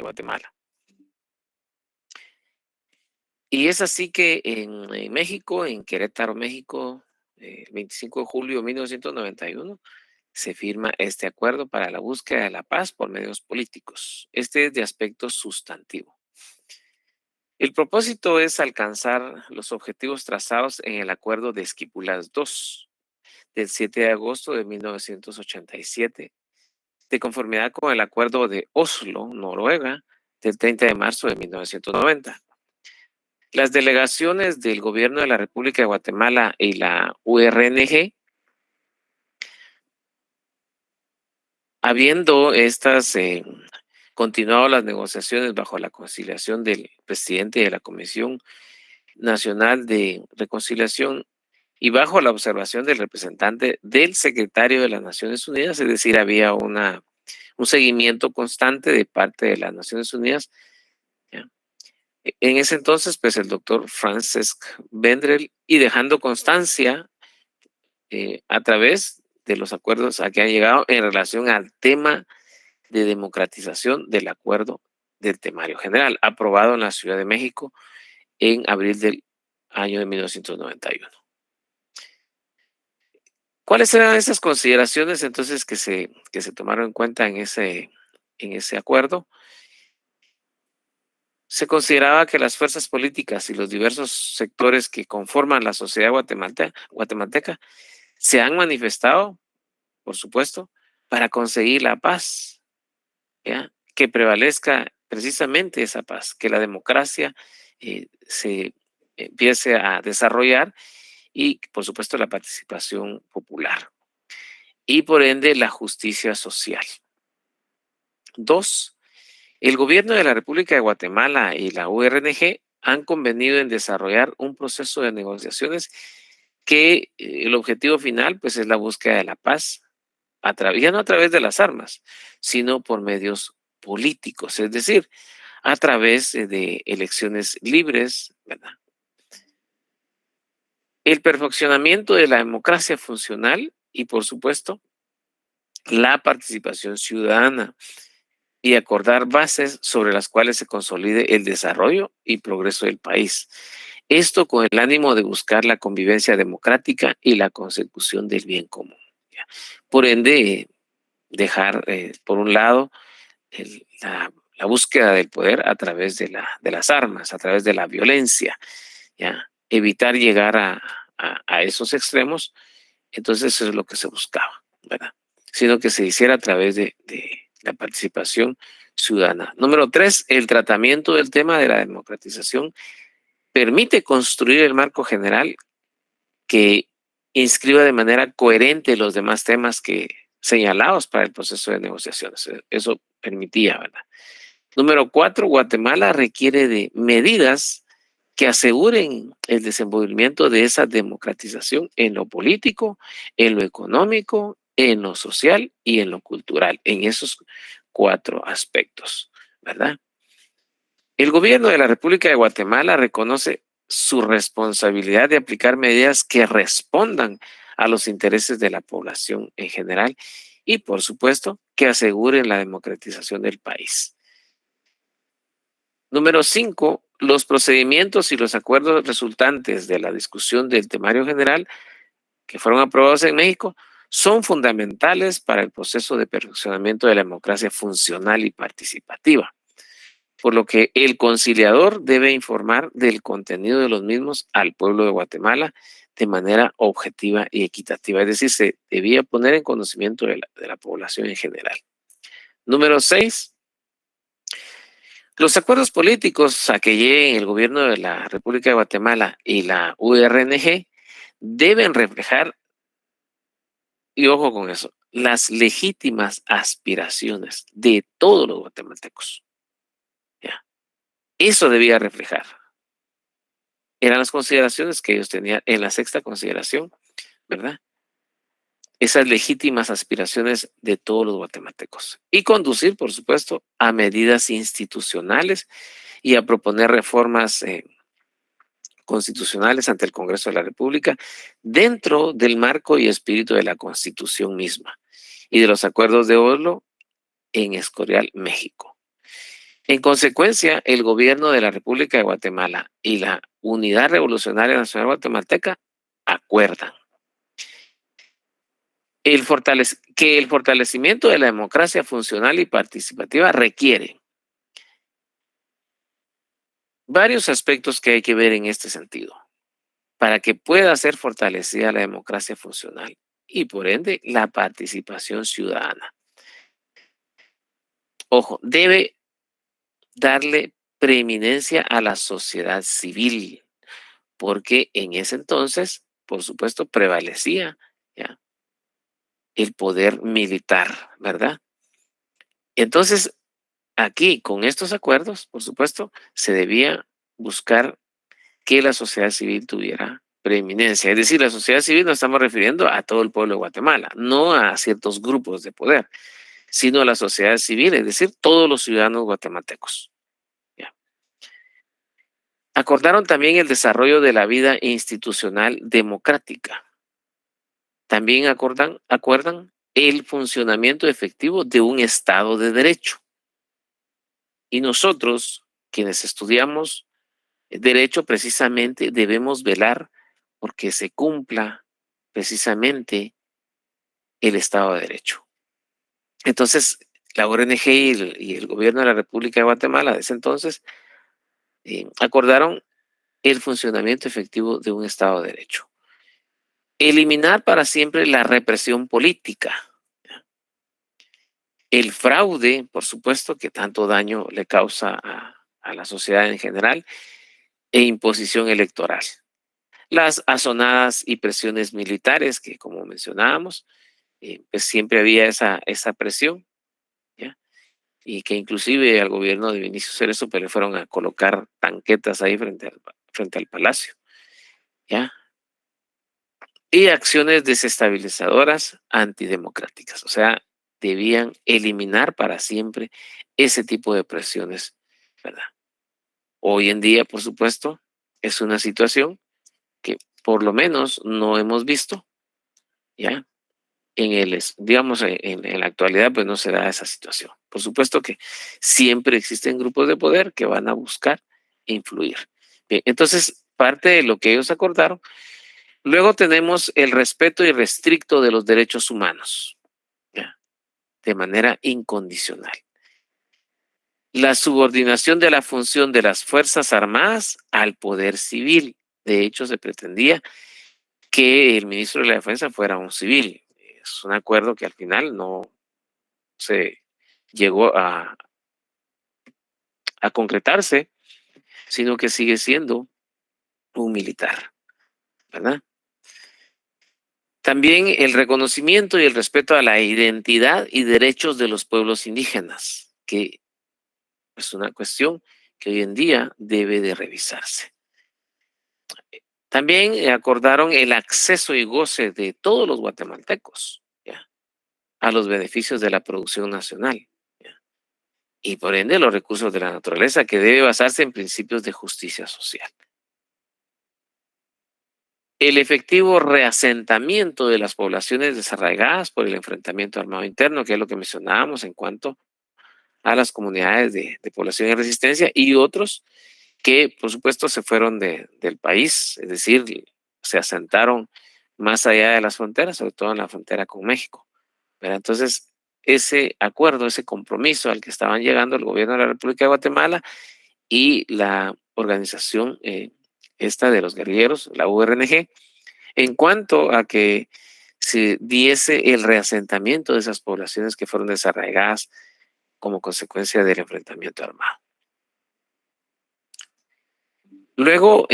Guatemala. Y es así que en México, en Querétaro, México, el 25 de julio de 1991, se firma este acuerdo para la búsqueda de la paz por medios políticos. Este es de aspecto sustantivo. El propósito es alcanzar los objetivos trazados en el Acuerdo de Esquipulas II del 7 de agosto de 1987, de conformidad con el Acuerdo de Oslo, Noruega, del 30 de marzo de 1990. Las delegaciones del Gobierno de la República de Guatemala y la URNG, habiendo estas continuado las negociaciones bajo la conciliación del presidente de la Comisión Nacional de Reconciliación y bajo la observación del representante del secretario de las Naciones Unidas, es decir, había un seguimiento constante de parte de las Naciones Unidas. ¿Ya? En ese entonces, pues el doctor Francesc Vendrell, y dejando constancia a través de los acuerdos a que han llegado en relación al tema de democratización del acuerdo del temario general, aprobado en la Ciudad de México en abril del año de 1991. ¿Cuáles eran esas consideraciones entonces que se tomaron en cuenta en ese acuerdo? Se consideraba que las fuerzas políticas y los diversos sectores que conforman la sociedad guatemalteca se han manifestado, por supuesto, para conseguir la paz, ¿ya? Que prevalezca precisamente esa paz, que la democracia se empiece a desarrollar y, por supuesto, la participación popular y, por ende, la justicia social. 2. El gobierno de la República de Guatemala y la URNG han convenido en desarrollar un proceso de negociaciones que el objetivo final pues, es la búsqueda de la paz, ya no a través de las armas, sino por medios políticos, es decir, a través de elecciones libres, ¿verdad? El perfeccionamiento de la democracia funcional y, por supuesto, la participación ciudadana y acordar bases sobre las cuales se consolide el desarrollo y progreso del país. Esto con el ánimo de buscar la convivencia democrática y la consecución del bien común. ¿Ya? Por ende, dejar, por un lado, la búsqueda del poder a través de las armas, a través de la violencia, ¿ya? Evitar llegar a esos extremos, entonces eso es lo que se buscaba, ¿verdad? Sino que se hiciera a través de la participación ciudadana. Número 3, el tratamiento del tema de la democratización permite construir el marco general que inscriba de manera coherente los demás temas que señalados para el proceso de negociaciones. Eso permitía, ¿verdad? Número 4, Guatemala requiere de medidas que aseguren el desenvolvimiento de esa democratización en lo político, en lo económico, en lo social y en lo cultural, en esos 4 aspectos, ¿verdad? El gobierno de la República de Guatemala reconoce su responsabilidad de aplicar medidas que respondan a los intereses de la población en general y, por supuesto, que aseguren la democratización del país. Número 5, los procedimientos y los acuerdos resultantes de la discusión del temario general que fueron aprobados en México son fundamentales para el proceso de perfeccionamiento de la democracia funcional y participativa, por lo que el conciliador debe informar del contenido de los mismos al pueblo de Guatemala de manera objetiva y equitativa, es decir, se debía poner en conocimiento de la población en general. Número 6, los acuerdos políticos a que lleguen el gobierno de la República de Guatemala y la URNG deben reflejar, y ojo con eso, las legítimas aspiraciones de todos los guatemaltecos. ¿Ya? Eso debía reflejar. Eran las consideraciones que ellos tenían en la 6ª consideración, ¿verdad? Esas legítimas aspiraciones de todos los guatemaltecos. Y conducir, por supuesto, a medidas institucionales y a proponer reformas constitucionales ante el Congreso de la República dentro del marco y espíritu de la Constitución misma y de los acuerdos de Oslo en Escorial, México. En consecuencia, el gobierno de la República de Guatemala y la Unidad Revolucionaria Nacional Guatemalteca acuerdan que el fortalecimiento de la democracia funcional y participativa requiere varios aspectos que hay que ver en este sentido para que pueda ser fortalecida la democracia funcional y por ende la participación ciudadana. Ojo, debe darle preeminencia a la sociedad civil, porque en ese entonces, por supuesto, prevalecía, ¿ya?, el poder militar, ¿verdad? Entonces, aquí, con estos acuerdos, por supuesto, se debía buscar que la sociedad civil tuviera preeminencia. Es decir, la sociedad civil nos estamos refiriendo a todo el pueblo de Guatemala, no a ciertos grupos de poder, sino a la sociedad civil, es decir, todos los ciudadanos guatemaltecos. ¿Ya? Acordaron también el desarrollo de la vida institucional democrática. También acuerdan el funcionamiento efectivo de un Estado de Derecho. Y nosotros, quienes estudiamos derecho, precisamente debemos velar porque se cumpla precisamente el Estado de Derecho. Entonces, la ONG y el gobierno de la República de Guatemala de ese entonces acordaron el funcionamiento efectivo de un Estado de Derecho. Eliminar para siempre la represión política. El fraude, por supuesto, que tanto daño le causa a la sociedad en general, e imposición electoral. Las azonadas y presiones militares, que como mencionábamos, pues siempre había esa presión, ¿ya? Y que inclusive al gobierno de Vinicio Cerezo pues, le fueron a colocar tanquetas ahí frente al palacio, ¿ya? Y acciones desestabilizadoras antidemocráticas, o sea, debían eliminar para siempre ese tipo de presiones, ¿verdad? Hoy en día, por supuesto, es una situación que por lo menos no hemos visto, ¿ya? Digamos, en la actualidad, pues no se da esa situación. Por supuesto que siempre existen grupos de poder que van a buscar influir. Bien, entonces, parte de lo que ellos acordaron. Luego tenemos el respeto irrestricto de los derechos humanos, ¿ya?, de manera incondicional. La subordinación de la función de las Fuerzas Armadas al poder civil. De hecho, se pretendía que el ministro de la Defensa fuera un civil. Es un acuerdo que al final no se llegó a concretarse, sino que sigue siendo un militar, ¿verdad? También el reconocimiento y el respeto a la identidad y derechos de los pueblos indígenas, que es una cuestión que hoy en día debe de revisarse. También acordaron el acceso y goce de todos los guatemaltecos, ¿ya?, a los beneficios de la producción nacional, ¿ya?, y por ende los recursos de la naturaleza, que debe basarse en principios de justicia social. El efectivo reasentamiento de las poblaciones desarraigadas por el enfrentamiento armado interno, que es lo que mencionábamos en cuanto a las comunidades de población en resistencia y otros que, por supuesto, se fueron del país, es decir, se asentaron más allá de las fronteras, sobre todo en la frontera con México. Pero entonces, ese acuerdo, ese compromiso al que estaban llegando el gobierno de la República de Guatemala y la organización esta de los guerrilleros, la URNG, en cuanto a que se diese el reasentamiento de esas poblaciones que fueron desarraigadas como consecuencia del enfrentamiento armado. Luego,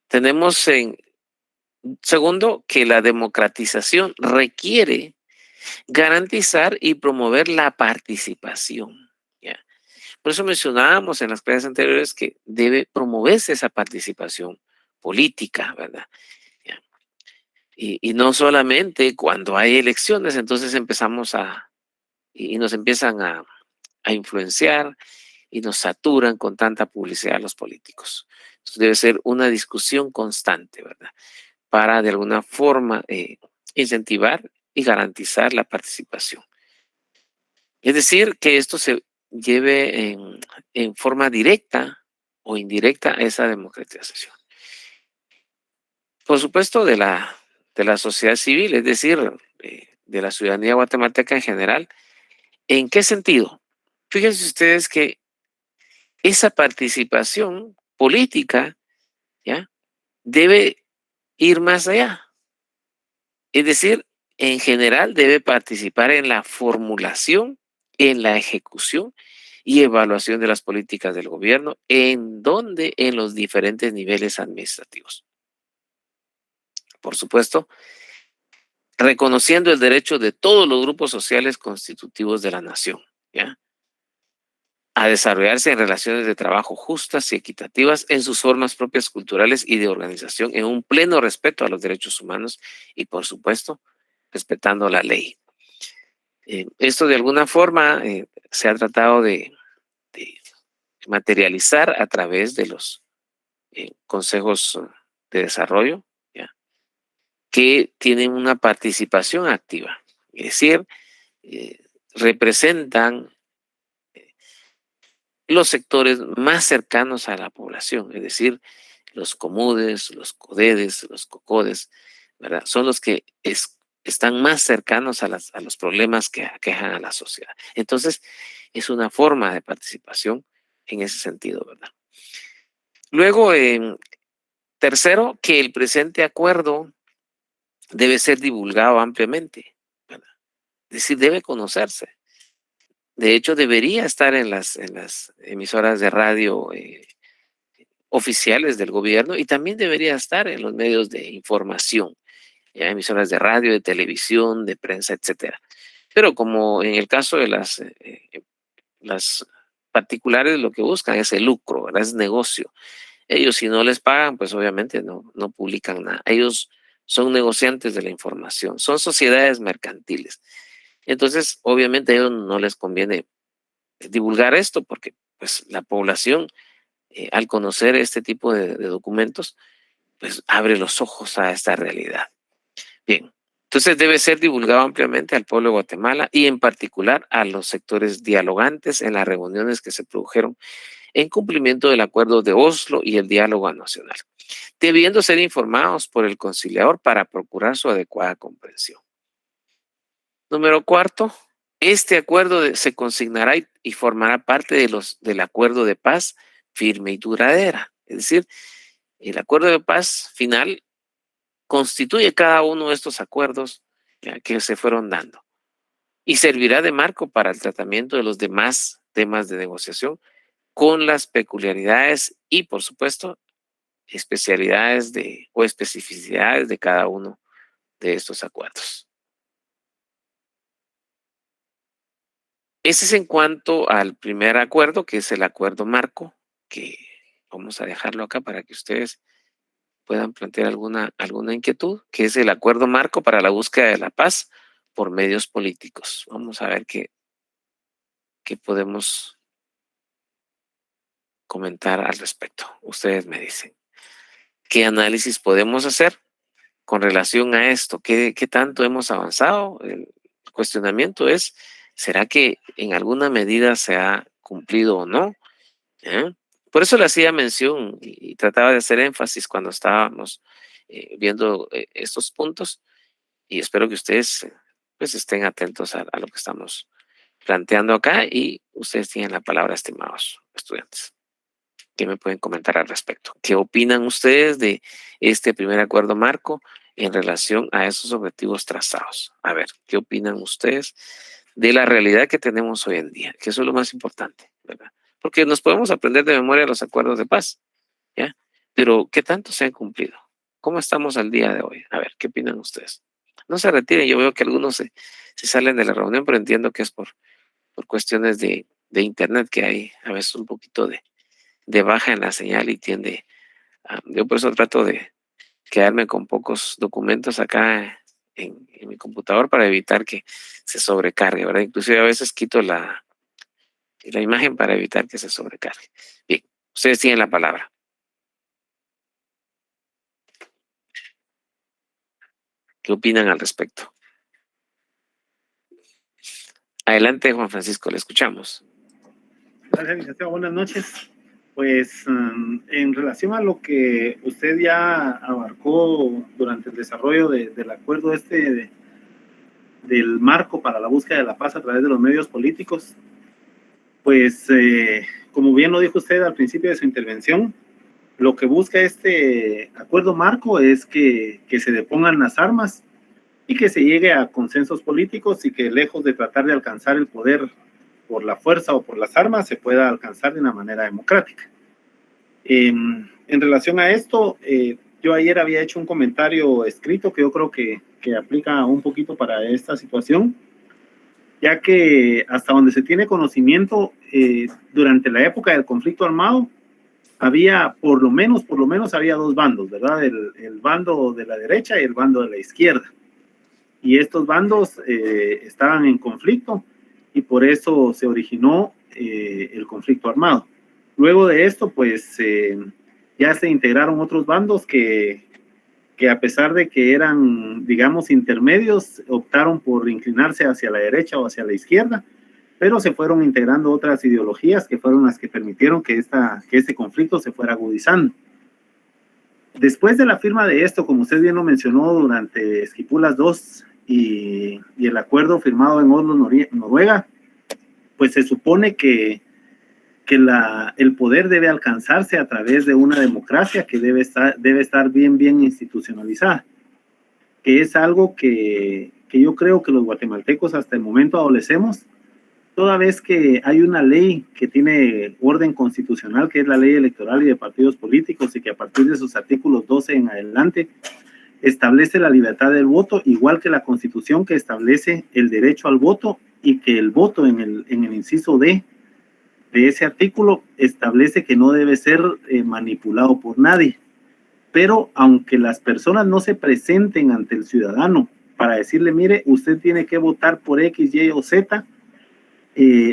tenemos en segundo que la democratización requiere garantizar y promover la participación, ¿ya? Por eso mencionábamos en las clases anteriores que debe promoverse esa participación política, ¿verdad? ¿Ya? Y no solamente cuando hay elecciones, entonces empezamos y nos empiezan a influenciar y nos saturan con tanta publicidad los políticos. Entonces debe ser una discusión constante, ¿verdad? Para de alguna forma incentivar y garantizar la participación. Es decir, que esto se lleve en forma directa o indirecta esa democratización. Por supuesto, de la sociedad civil, es decir, de la ciudadanía guatemalteca en general. ¿En qué sentido? Fíjense ustedes que esa participación política, ¿ya? Debe ir más allá. Es decir, en general debe participar en la formulación, en la ejecución y evaluación de las políticas del gobierno, en donde en los diferentes niveles administrativos. Por supuesto, reconociendo el derecho de todos los grupos sociales constitutivos de la nación, ¿ya? A desarrollarse en relaciones de trabajo justas y equitativas en sus formas propias culturales y de organización, en un pleno respeto a los derechos humanos y, por supuesto, respetando la ley. Esto de alguna forma se ha tratado de materializar a través de los consejos de desarrollo, ¿ya? Que tienen una participación activa, es decir, eh, representan los sectores más cercanos a la población, es decir, los comudes, los codedes, los cocodes, ¿verdad? Son los que están más cercanos a los problemas que aquejan a la sociedad. Entonces, es una forma de participación en ese sentido, ¿verdad? Luego, tercero, que el presente acuerdo debe ser divulgado ampliamente, ¿verdad? Es decir, debe conocerse. De hecho, debería estar en las emisoras de radio oficiales del gobierno y también debería estar en los medios de información, ya emisoras de radio, de televisión, de prensa, etcétera. Pero como en el caso de las particulares, lo que buscan es el lucro, ¿verdad? Es negocio. Ellos si no les pagan, pues obviamente no publican nada. Ellos son negociantes de la información, son sociedades mercantiles. Entonces, obviamente a ellos no les conviene divulgar esto porque pues la población, al conocer este tipo de documentos, pues abre los ojos a esta realidad. Bien, entonces debe ser divulgado ampliamente al pueblo de Guatemala y en particular a los sectores dialogantes en las reuniones que se produjeron en cumplimiento del Acuerdo de Oslo y el diálogo nacional, debiendo ser informados por el conciliador para procurar su adecuada comprensión. Número cuarto, este acuerdo se consignará y formará parte del acuerdo de paz firme y duradera. Es decir, el acuerdo de paz final constituye cada uno de estos acuerdos, ya, que se fueron dando y servirá de marco para el tratamiento de los demás temas de negociación con las peculiaridades y, por supuesto, especialidades o especificidades de cada uno de estos acuerdos. Ese es en cuanto al primer acuerdo, que es el acuerdo marco, que vamos a dejarlo acá para que ustedes puedan plantear alguna inquietud, que es el acuerdo marco para la búsqueda de la paz por medios políticos. Vamos a ver qué podemos comentar al respecto. Ustedes me dicen, ¿qué análisis podemos hacer con relación a esto? ¿Qué tanto hemos avanzado? El cuestionamiento es, ¿será que en alguna medida se ha cumplido o no? ¿Eh? Por eso le hacía mención y trataba de hacer énfasis cuando estábamos viendo estos puntos y espero que ustedes pues estén atentos a lo que estamos planteando acá y ustedes tienen la palabra, estimados estudiantes. ¿Qué me pueden comentar al respecto? ¿Qué opinan ustedes de este primer acuerdo marco en relación a esos objetivos trazados? A ver, ¿qué opinan ustedes de la realidad que tenemos hoy en día? Que eso es lo más importante, ¿verdad? Porque nos podemos aprender de memoria los acuerdos de paz, ¿ya? Pero ¿qué tanto se han cumplido? ¿Cómo estamos al día de hoy? A ver, ¿qué opinan ustedes? No se retiren, yo veo que algunos se salen de la reunión, pero entiendo que es por cuestiones de internet que hay a veces un poquito de baja en la señal y tiende a, yo por eso trato de quedarme con pocos documentos acá en mi computador para evitar que se sobrecargue, ¿verdad? Inclusive a veces quito la imagen para evitar que se sobrecargue. Bien, ustedes tienen la palabra. ¿Qué opinan al respecto? Adelante, Juan Francisco, le escuchamos. Gracias, licenciado. Buenas noches. Pues en relación a lo que usted ya abarcó durante el desarrollo del acuerdo del marco para la búsqueda de la paz a través de los medios políticos, pues como bien lo dijo usted al principio de su intervención, lo que busca este acuerdo marco es que se depongan las armas y que se llegue a consensos políticos y que lejos de tratar de alcanzar el poder por la fuerza o por las armas, se pueda alcanzar de una manera democrática. En relación a esto, yo ayer había hecho un comentario escrito que yo creo que aplica un poquito para esta situación, ya que hasta donde se tiene conocimiento, durante la época del conflicto armado, había por lo menos había dos bandos, ¿verdad? El bando de la derecha y el bando de la izquierda. Y estos bandos estaban en conflicto y por eso se originó el conflicto armado. Luego de esto, pues ya se integraron otros bandos que a pesar de que eran, digamos, intermedios, optaron por inclinarse hacia la derecha o hacia la izquierda, pero se fueron integrando otras ideologías que fueron las que permitieron que este conflicto se fuera agudizando. Después de la firma de esto, como usted bien lo mencionó, durante Esquipulas II y el acuerdo firmado en Oslo, Noruega, pues se supone que el poder debe alcanzarse a través de una democracia que debe estar bien institucionalizada, que es algo que yo creo que los guatemaltecos hasta el momento adolecemos, toda vez que hay una ley que tiene orden constitucional, que es la ley electoral y de partidos políticos, y que a partir de sus artículos 12 en adelante establece la libertad del voto, igual que la Constitución, que establece el derecho al voto, y que el voto en el inciso D de ese artículo establece que no debe ser manipulado por nadie. Pero aunque las personas no se presenten ante el ciudadano para decirle, mire, usted tiene que votar por X, Y o Z,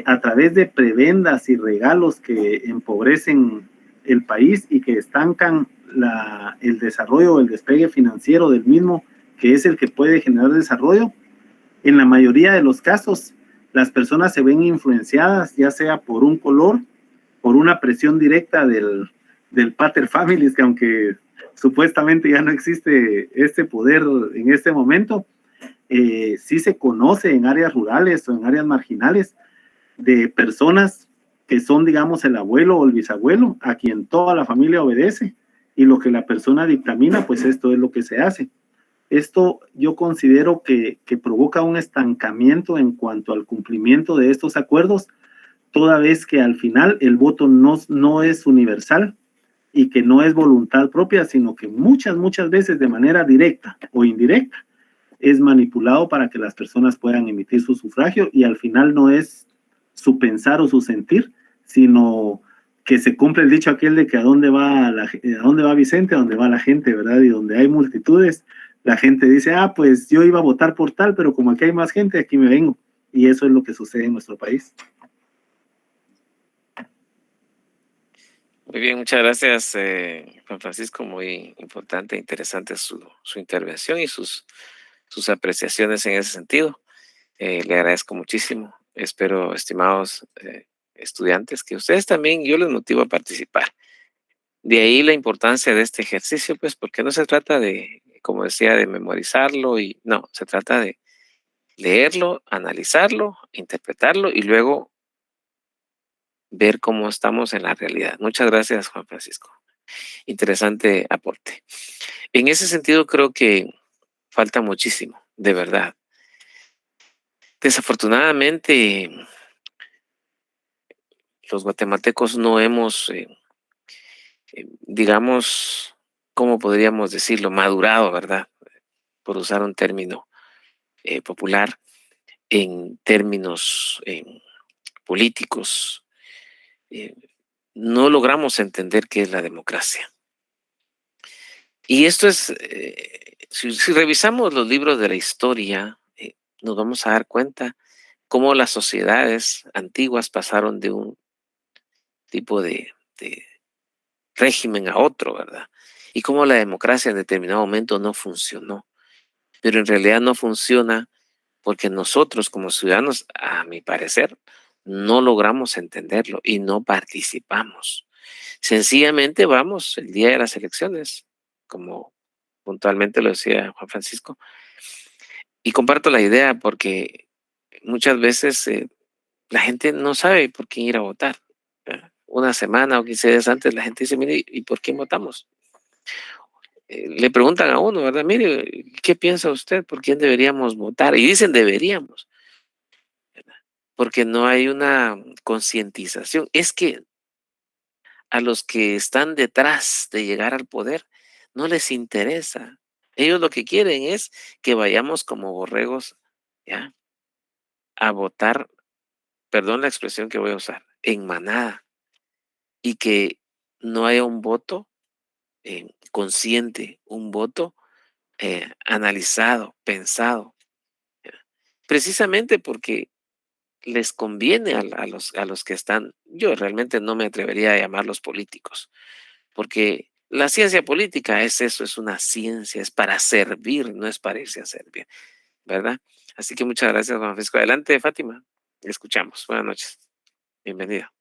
a través de prebendas y regalos que empobrecen el país y que estancan el desarrollo, el despegue financiero del mismo, que es el que puede generar desarrollo, en la mayoría de los casos las personas se ven influenciadas, ya sea por un color, por una presión directa del pater familias, que aunque supuestamente ya no existe este poder en este momento, sí se conoce en áreas rurales o en áreas marginales de personas que son, digamos, el abuelo o el bisabuelo, a quien toda la familia obedece, y lo que la persona dictamina, pues esto es lo que se hace. Esto yo considero que provoca un estancamiento en cuanto al cumplimiento de estos acuerdos, toda vez que al final el voto no es universal y que no es voluntad propia, sino que muchas veces de manera directa o indirecta es manipulado para que las personas puedan emitir su sufragio, y al final no es su pensar o su sentir, sino que se cumple el dicho aquel de que a dónde va Vicente, a dónde va la gente, ¿verdad? Y donde hay multitudes, la gente dice, pues yo iba a votar por tal, pero como aquí hay más gente, aquí me vengo. Y eso es lo que sucede en nuestro país. Muy bien, muchas gracias, Juan Francisco. Muy importante e interesante su intervención y sus apreciaciones en ese sentido. Le agradezco muchísimo. Espero, estimados estudiantes, que ustedes también, yo les motivo a participar. De ahí la importancia de este ejercicio, pues, porque no se trata de, como decía, de memorizarlo, y no, se trata de leerlo, analizarlo, interpretarlo y luego ver cómo estamos en la realidad. Muchas gracias, Juan Francisco. Interesante aporte. En ese sentido, creo que falta muchísimo, de verdad. Desafortunadamente, los guatemaltecos no hemos, digamos, ¿cómo podríamos decirlo? Madurado, ¿verdad? Por usar un término popular, en términos políticos. Eh, no logramos entender qué es la democracia. Y esto es, si revisamos los libros de la historia, nos vamos a dar cuenta cómo las sociedades antiguas pasaron de un tipo de régimen a otro, ¿verdad? Y cómo la democracia en determinado momento no funcionó. Pero en realidad no funciona porque nosotros como ciudadanos, a mi parecer, no logramos entenderlo y no participamos. Sencillamente vamos el día de las elecciones, como puntualmente lo decía Juan Francisco, y comparto la idea porque muchas veces la gente no sabe por quién ir a votar. Una semana o 15 días antes la gente dice, mire, ¿y por quién votamos? Le preguntan a uno, ¿verdad? Mire, ¿qué piensa usted? ¿Por quién deberíamos votar? Y dicen deberíamos, ¿verdad? Porque no hay una concientización. Es que a los que están detrás de llegar al poder no les interesa. Ellos lo que quieren es que vayamos como borregos, ¿ya? A votar, perdón la expresión que voy a usar, en manada, y que no haya un voto consciente, un voto analizado, pensado, ¿ya? Precisamente porque les conviene a los que están, yo realmente no me atrevería a llamarlos políticos, porque la ciencia política es eso, es una ciencia, es para servir, no es para irse a servir, ¿verdad? Así que muchas gracias, Juan Francisco. Adelante, Fátima. Escuchamos. Buenas noches. Bienvenida.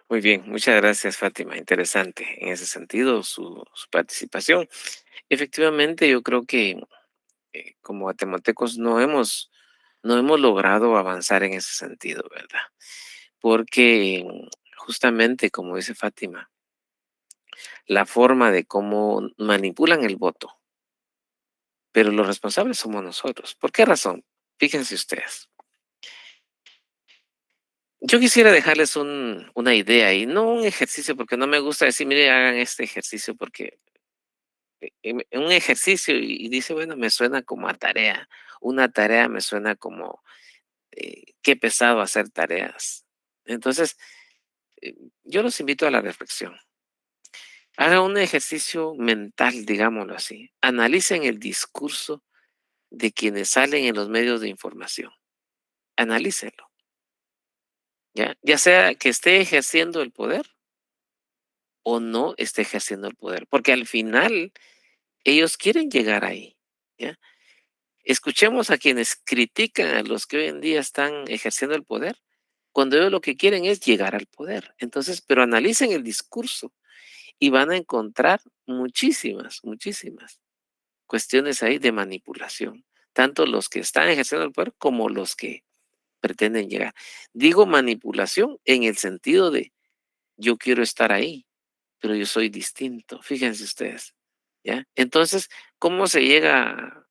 Muy bien, muchas gracias, Fátima. Interesante en ese sentido su participación. Efectivamente, yo creo que como guatemaltecos no hemos logrado avanzar en ese sentido, ¿verdad? Porque justamente, como dice Fátima, la forma de cómo manipulan el voto, pero los responsables somos nosotros. ¿Por qué razón? Fíjense ustedes. Yo quisiera dejarles una idea y no un ejercicio, porque no me gusta decir, mire, hagan este ejercicio, porque un ejercicio y dice, bueno, me suena como a tarea. Una tarea me suena como, qué pesado hacer tareas. Entonces, eh, yo los invito a la reflexión. Haga un ejercicio mental, digámoslo así. Analicen el discurso de quienes salen en los medios de información. Analícenlo, ¿ya? Ya sea que esté ejerciendo el poder o no esté ejerciendo el poder, porque al final ellos quieren llegar ahí, ¿ya? Escuchemos a quienes critican a los que hoy en día están ejerciendo el poder, cuando ellos lo que quieren es llegar al poder. Entonces, pero analicen el discurso y van a encontrar muchísimas, muchísimas cuestiones ahí de manipulación, tanto los que están ejerciendo el poder como los que pretenden llegar. Digo manipulación en el sentido de yo quiero estar ahí, pero yo soy distinto, fíjense ustedes, ¿ya? Entonces, ¿cómo se llega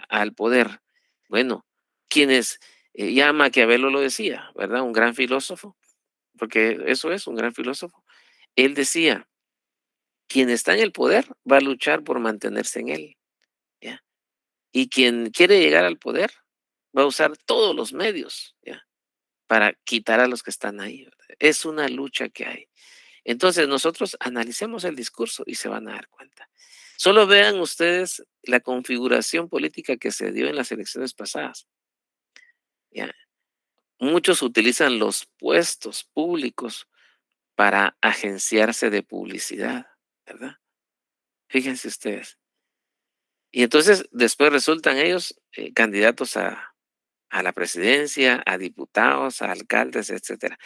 al poder? Bueno, quienes, ya Maquiavelo lo decía, ¿verdad? Un gran filósofo, porque eso es un gran filósofo. Él decía, quien está en el poder va a luchar por mantenerse en él, ¿ya? Y quien quiere llegar al poder va a usar todos los medios, ¿ya? Para quitar a los que están ahí, ¿verdad? Es una lucha que hay. Entonces, nosotros analicemos el discurso y se van a dar cuenta. Solo vean ustedes la configuración política que se dio en las elecciones pasadas, ¿ya? Muchos utilizan los puestos públicos para agenciarse de publicidad, ¿verdad? Fíjense ustedes. Y entonces después resultan ellos candidatos a la presidencia, a diputados, a alcaldes, etcétera.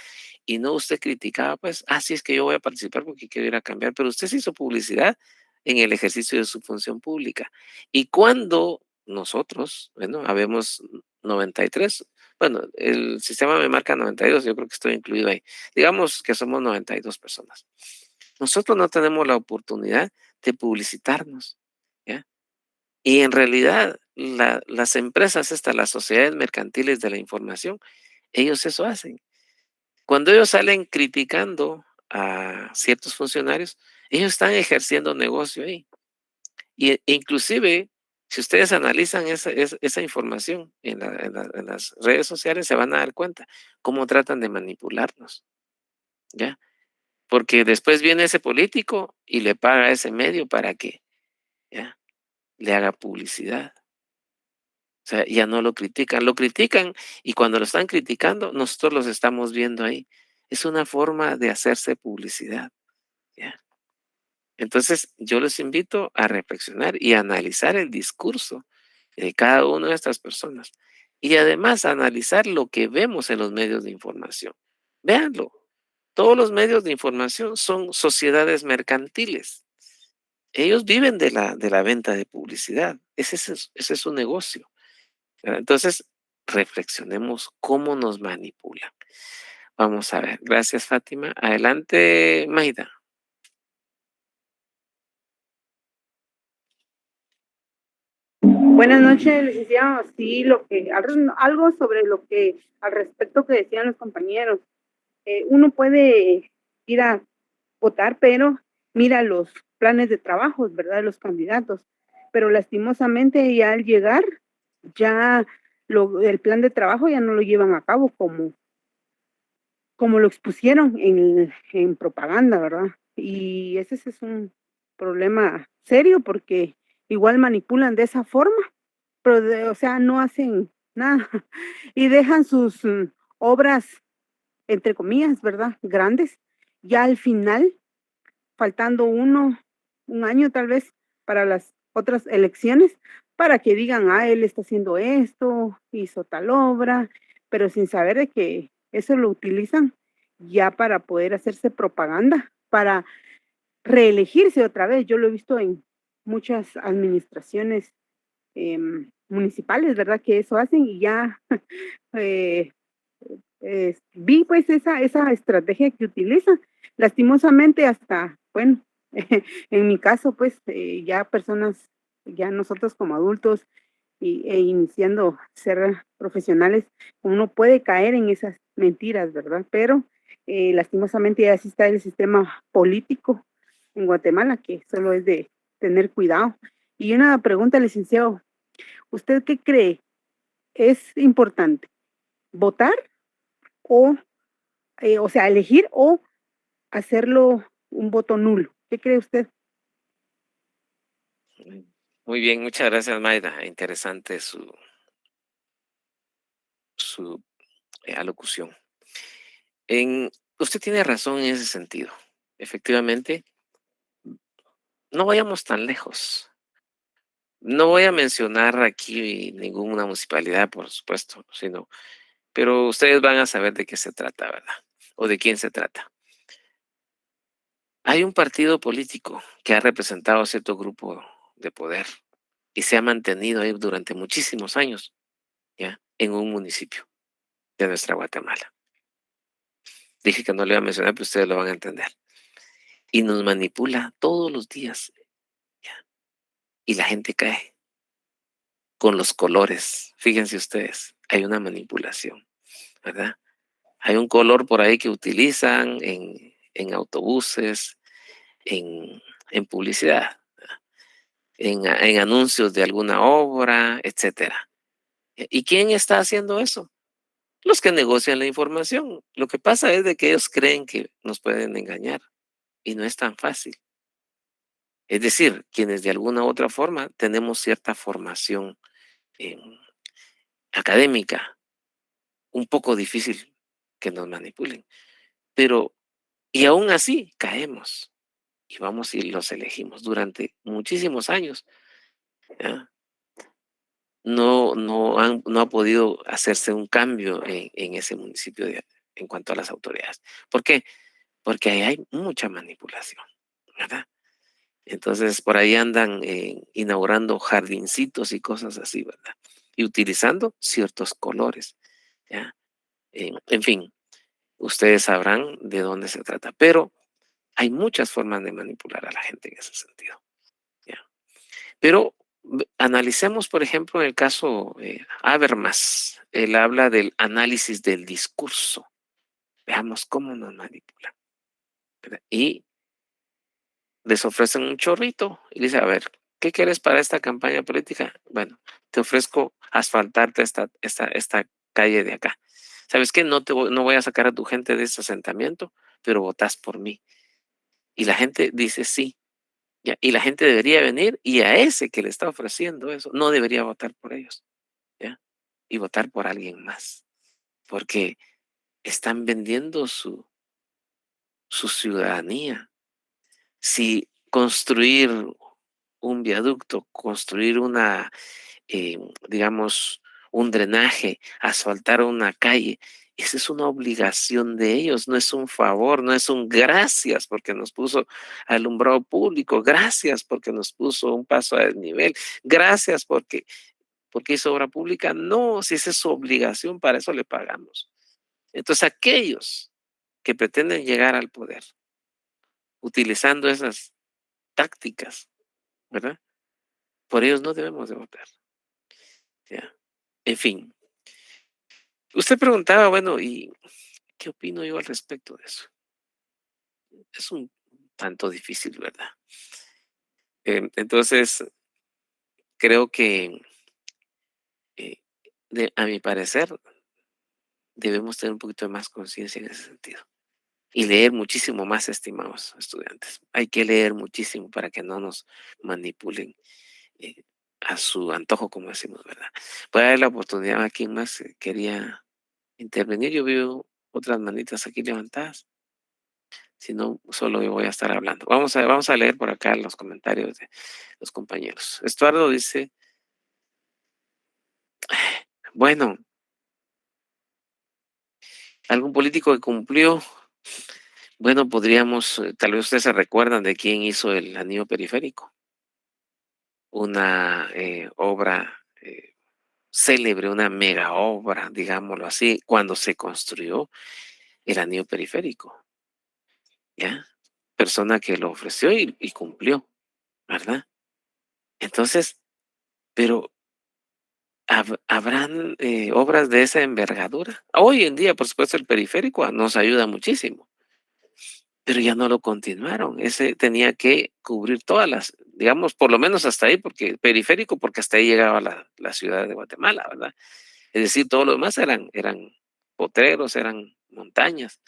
Y no usted criticaba, pues, sí, es que yo voy a participar porque quiero ir a cambiar, pero usted se hizo publicidad en el ejercicio de su función pública. Y cuando nosotros, bueno, habemos 93. Bueno, el sistema me marca 92, yo creo que estoy incluido ahí. Digamos que somos 92 personas. Nosotros no tenemos la oportunidad de publicitarnos, ¿ya? Y en realidad, las empresas estas, las sociedades mercantiles de la información, ellos eso hacen. Cuando ellos salen criticando a ciertos funcionarios, ellos están ejerciendo negocio ahí. Inclusive, si ustedes analizan esa información en las redes sociales, se van a dar cuenta cómo tratan de manipularnos, ¿ya? Porque después viene ese político y le paga a ese medio para que, ¿ya?, le haga publicidad. O sea, ya no lo critican y cuando lo están criticando, nosotros los estamos viendo ahí. Es una forma de hacerse publicidad, ¿ya? Entonces, yo les invito a reflexionar y analizar el discurso de cada una de estas personas. Y además analizar lo que vemos en los medios de información. Véanlo. Todos los medios de información son sociedades mercantiles. Ellos viven de la venta de publicidad. Ese es su negocio, ¿verdad? Entonces, reflexionemos cómo nos manipulan. Vamos a ver. Gracias, Fátima. Adelante, Maida. Buenas noches, licenciado. Sí, algo sobre lo que al respecto que decían los compañeros. Uno puede ir a votar, pero mira los planes de trabajo, ¿verdad? De los candidatos. Pero lastimosamente ya al llegar, ya el plan de trabajo ya no lo llevan a cabo como lo expusieron en propaganda, ¿verdad? Y ese es un problema serio porque igual manipulan de esa forma, pero o sea, no hacen nada y dejan sus obras, entre comillas, ¿verdad? Grandes, ya al final, faltando un año tal vez para las otras elecciones, para que digan, él está haciendo esto, hizo tal obra, pero sin saber de que eso lo utilizan ya para poder hacerse propaganda, para reelegirse otra vez. Yo lo he visto en muchas administraciones municipales, ¿verdad? Que eso hacen y ya eh, vi pues esa estrategia que utilizan. Lastimosamente hasta, bueno, en mi caso pues ya personas, ya nosotros como adultos iniciando ser profesionales, uno puede caer en esas mentiras, ¿verdad? Pero lastimosamente ya así está el sistema político en Guatemala, que solo es de tener cuidado. Y una pregunta, licenciado, ¿usted qué cree? ¿Es importante votar o, o sea, elegir o hacerlo un voto nulo? ¿Qué cree usted? Muy bien, muchas gracias, Maida. Interesante su alocución. Usted tiene razón en ese sentido. Efectivamente, no vayamos tan lejos. No voy a mencionar aquí ninguna municipalidad, por supuesto, pero ustedes van a saber de qué se trata, ¿verdad? O de quién se trata. Hay un partido político que ha representado a cierto grupo de poder y se ha mantenido ahí durante muchísimos años, ¿ya? En un municipio de nuestra Guatemala. Dije que no le iba a mencionar, pero ustedes lo van a entender. Y nos manipula todos los días, ¿ya? Y la gente cae con los colores. Fíjense ustedes, hay una manipulación, ¿verdad? Hay un color por ahí que utilizan en autobuses, en publicidad, en anuncios de alguna obra, etcétera. ¿Y quién está haciendo eso? Los que negocian la información. Lo que pasa es de que ellos creen que nos pueden engañar y no es tan fácil. Es decir, quienes de alguna u otra forma tenemos cierta formación eh, académica, un poco difícil que nos manipulen, pero y aún así caemos y vamos y los elegimos durante muchísimos años. ¿Ya? No ha podido hacerse un cambio en ese municipio en cuanto a las autoridades. ¿Por qué? Porque ahí hay mucha manipulación, ¿verdad? Entonces, por ahí andan inaugurando jardincitos y cosas así, ¿verdad? Y utilizando ciertos colores, ¿ya? En fin, ustedes sabrán de dónde se trata, pero hay muchas formas de manipular a la gente en ese sentido, ¿ya? Pero analicemos, por ejemplo, en el caso Habermas. Él habla del análisis del discurso. Veamos cómo nos manipulan, ¿verdad? Y les ofrecen un chorrito y dice, a ver, ¿qué quieres para esta campaña política? Bueno, te ofrezco asfaltarte esta calle de acá. ¿Sabes qué? No voy a sacar a tu gente de ese asentamiento, pero votas por mí. Y la gente dice sí. Ya, y la gente debería venir y a ese que le está ofreciendo eso no debería votar por ellos, ¿ya? Y votar por alguien más, porque están vendiendo su ciudadanía. Si construir un viaducto, construir eh, digamos, un drenaje, asfaltar una calle, esa es una obligación de ellos, no es un favor, no es un gracias porque nos puso alumbrado público, gracias porque nos puso un paso a nivel, gracias porque hizo obra pública. No, si esa es su obligación, para eso le pagamos. Entonces, aquellos que pretenden llegar al poder utilizando esas tácticas, ¿verdad? Por ellos no debemos de votar. ¿Ya? En fin, usted preguntaba, bueno, ¿y qué opino yo al respecto de eso? Es un tanto difícil, ¿verdad? Entonces, creo que, eh, a mi parecer, debemos tener un poquito de más conciencia en ese sentido y leer muchísimo más, estimados estudiantes. Hay que leer muchísimo para que no nos manipulen eh, a su antojo, como decimos, ¿verdad? Voy a dar la oportunidad a quien más quería intervenir. Yo veo otras manitas aquí levantadas. Si no, solo yo voy a estar hablando. Vamos a leer por acá los comentarios de los compañeros. Estuardo dice, bueno, algún político que cumplió, bueno, podríamos, tal vez ustedes se recuerdan de quién hizo el anillo periférico, una obra célebre, una mega obra, digámoslo así, cuando se construyó el anillo periférico, ¿ya? Persona que lo ofreció y cumplió, ¿verdad? Entonces, pero ¿habrán obras de esa envergadura? Hoy en día, por supuesto, el periférico nos ayuda muchísimo, pero ya no lo continuaron. Ese tenía que cubrir todas digamos, por lo menos hasta ahí, porque periférico, porque hasta ahí llegaba la ciudad de Guatemala, ¿verdad? Es decir, todo lo demás eran potreros, eran montañas.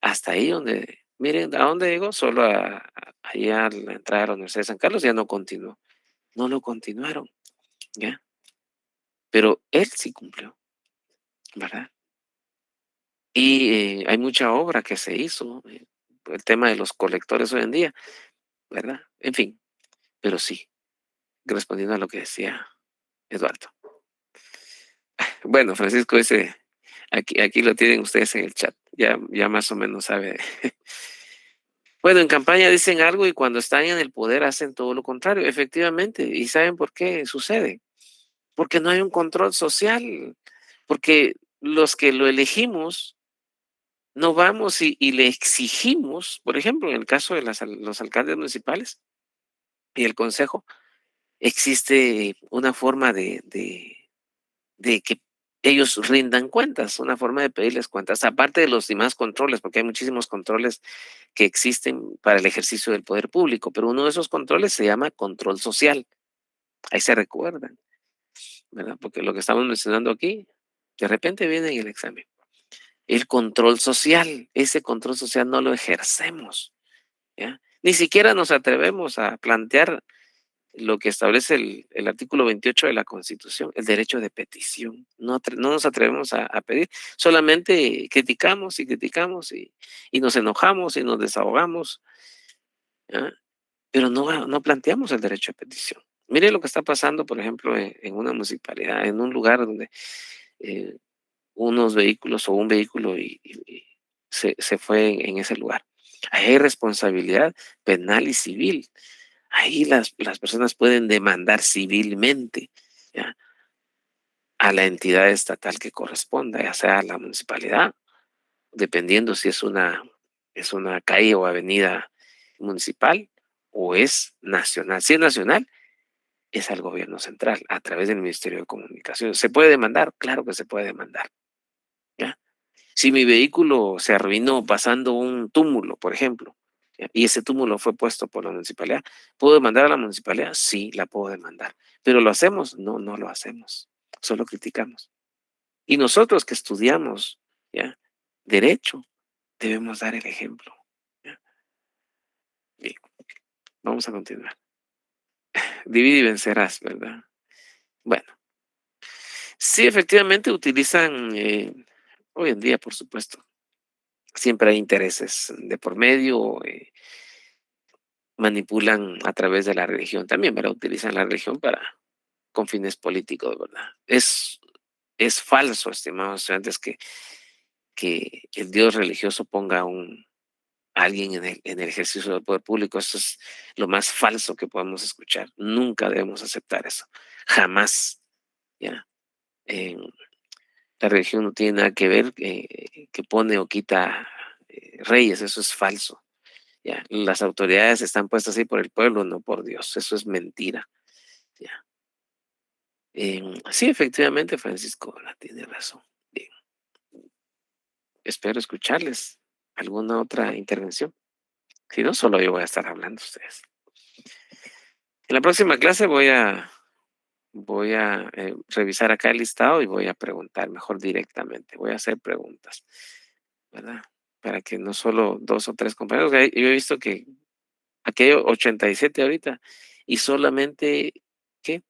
Hasta ahí donde, miren, ¿a dónde llegó? Solo allá a la entrada de la Universidad de San Carlos ya no continuó. No lo continuaron, ¿ya? Pero él sí cumplió, ¿verdad? Y hay mucha obra que se hizo, el tema de los colectores hoy en día, ¿verdad? En fin, pero sí, respondiendo a lo que decía Eduardo. Bueno, Francisco dice, aquí lo tienen ustedes en el chat, ya más o menos sabe. Bueno, en campaña dicen algo y cuando están en el poder hacen todo lo contrario, efectivamente. ¿Y saben por qué sucede? Porque no hay un control social, porque los que lo elegimos no vamos y le exigimos, por ejemplo, en el caso de los alcaldes municipales y el consejo, existe una forma de que ellos rindan cuentas, una forma de pedirles cuentas, aparte de los demás controles, porque hay muchísimos controles que existen para el ejercicio del poder público, pero uno de esos controles se llama control social. Ahí se recuerdan, ¿verdad? Porque lo que estamos mencionando aquí, de repente viene en el examen. El control social, ese control social no lo ejercemos, ¿ya? Ni siquiera nos atrevemos a plantear lo que establece el artículo 28 de la Constitución, el derecho de petición. No nos atrevemos a pedir, solamente criticamos y criticamos y nos enojamos y nos desahogamos, ¿ya? Pero no planteamos el derecho de petición. Mire lo que está pasando, por ejemplo, en una municipalidad, en un lugar donde eh, unos vehículos o un vehículo y se fue en ese lugar. Ahí hay responsabilidad penal y civil. Ahí las personas pueden demandar civilmente, ¿ya?, a la entidad estatal que corresponda, ya sea la municipalidad, dependiendo si es una calle o avenida municipal o es nacional. Si es nacional, es al gobierno central, a través del Ministerio de Comunicaciones. ¿Se puede demandar? Claro que se puede demandar, ¿ya? Si mi vehículo se arruinó pasando un túmulo, por ejemplo, ¿ya?, y ese túmulo fue puesto por la municipalidad, ¿puedo demandar a la municipalidad? Sí, la puedo demandar. ¿Pero lo hacemos? No, no lo hacemos. Solo criticamos. Y nosotros que estudiamos, ¿ya?, derecho, debemos dar el ejemplo, ¿ya? Bien, vamos a continuar. Divide y vencerás, ¿verdad? Bueno, sí, efectivamente utilizan, hoy en día, por supuesto, siempre hay intereses de por medio, manipulan a través de la religión también, ¿verdad? Utilizan la religión con fines políticos, ¿verdad? Es falso, estimados estudiantes, que el Dios religioso ponga a alguien en el ejercicio del poder público. Eso es lo más falso que podemos escuchar. Nunca debemos aceptar eso. Jamás, ¿ya? La religión no tiene nada que ver que pone o quita reyes. Eso es falso, ¿ya? Las autoridades están puestas ahí por el pueblo, no por Dios. Eso es mentira, ¿ya? Sí, efectivamente, Francisco tiene razón. Bien, espero escucharles alguna otra intervención. Si no, solo yo voy a estar hablando a ustedes. En la próxima clase voy a revisar acá el listado y voy a preguntar mejor directamente. Voy a hacer preguntas, ¿verdad? Para que no solo 2 o 3 compañeros. Yo he visto que aquí hay 87 ahorita y solamente, ¿qué?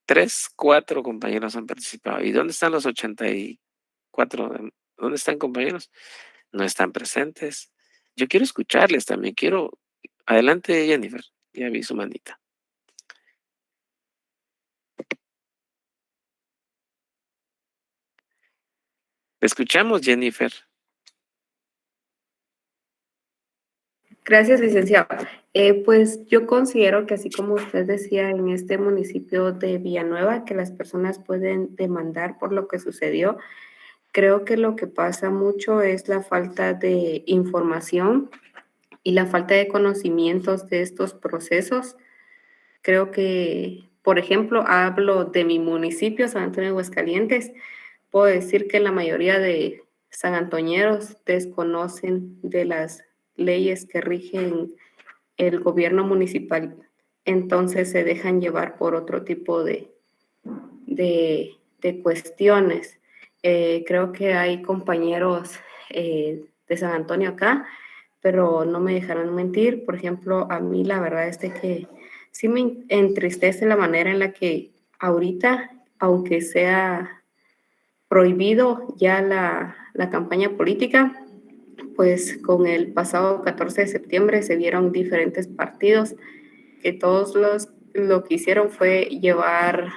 3, 4 compañeros han participado. ¿Y dónde están los 84? ¿Dónde están, compañeros? No están presentes. Yo quiero escucharles también. Adelante, Jennifer. Ya vi su manita. Te escuchamos, Jennifer. Gracias, licenciado. Pues yo considero que así como usted decía en este municipio de Villanueva, que las personas pueden demandar por lo que sucedió, creo que lo que pasa mucho es la falta de información y la falta de conocimientos de estos procesos. Creo que, por ejemplo, hablo de mi municipio, San Antonio de Aguascalientes. Puedo decir que la mayoría de sanantoñeros desconocen de las leyes que rigen el gobierno municipal, entonces se dejan llevar por otro tipo de cuestiones. Creo que hay compañeros de San Antonio acá, pero no me dejarán mentir. Por ejemplo, a mí la verdad es de que sí me entristece la manera en la que ahorita, aunque sea prohibido ya la campaña política, pues con el pasado 14 de septiembre se vieron diferentes partidos que todos lo que hicieron fue llevar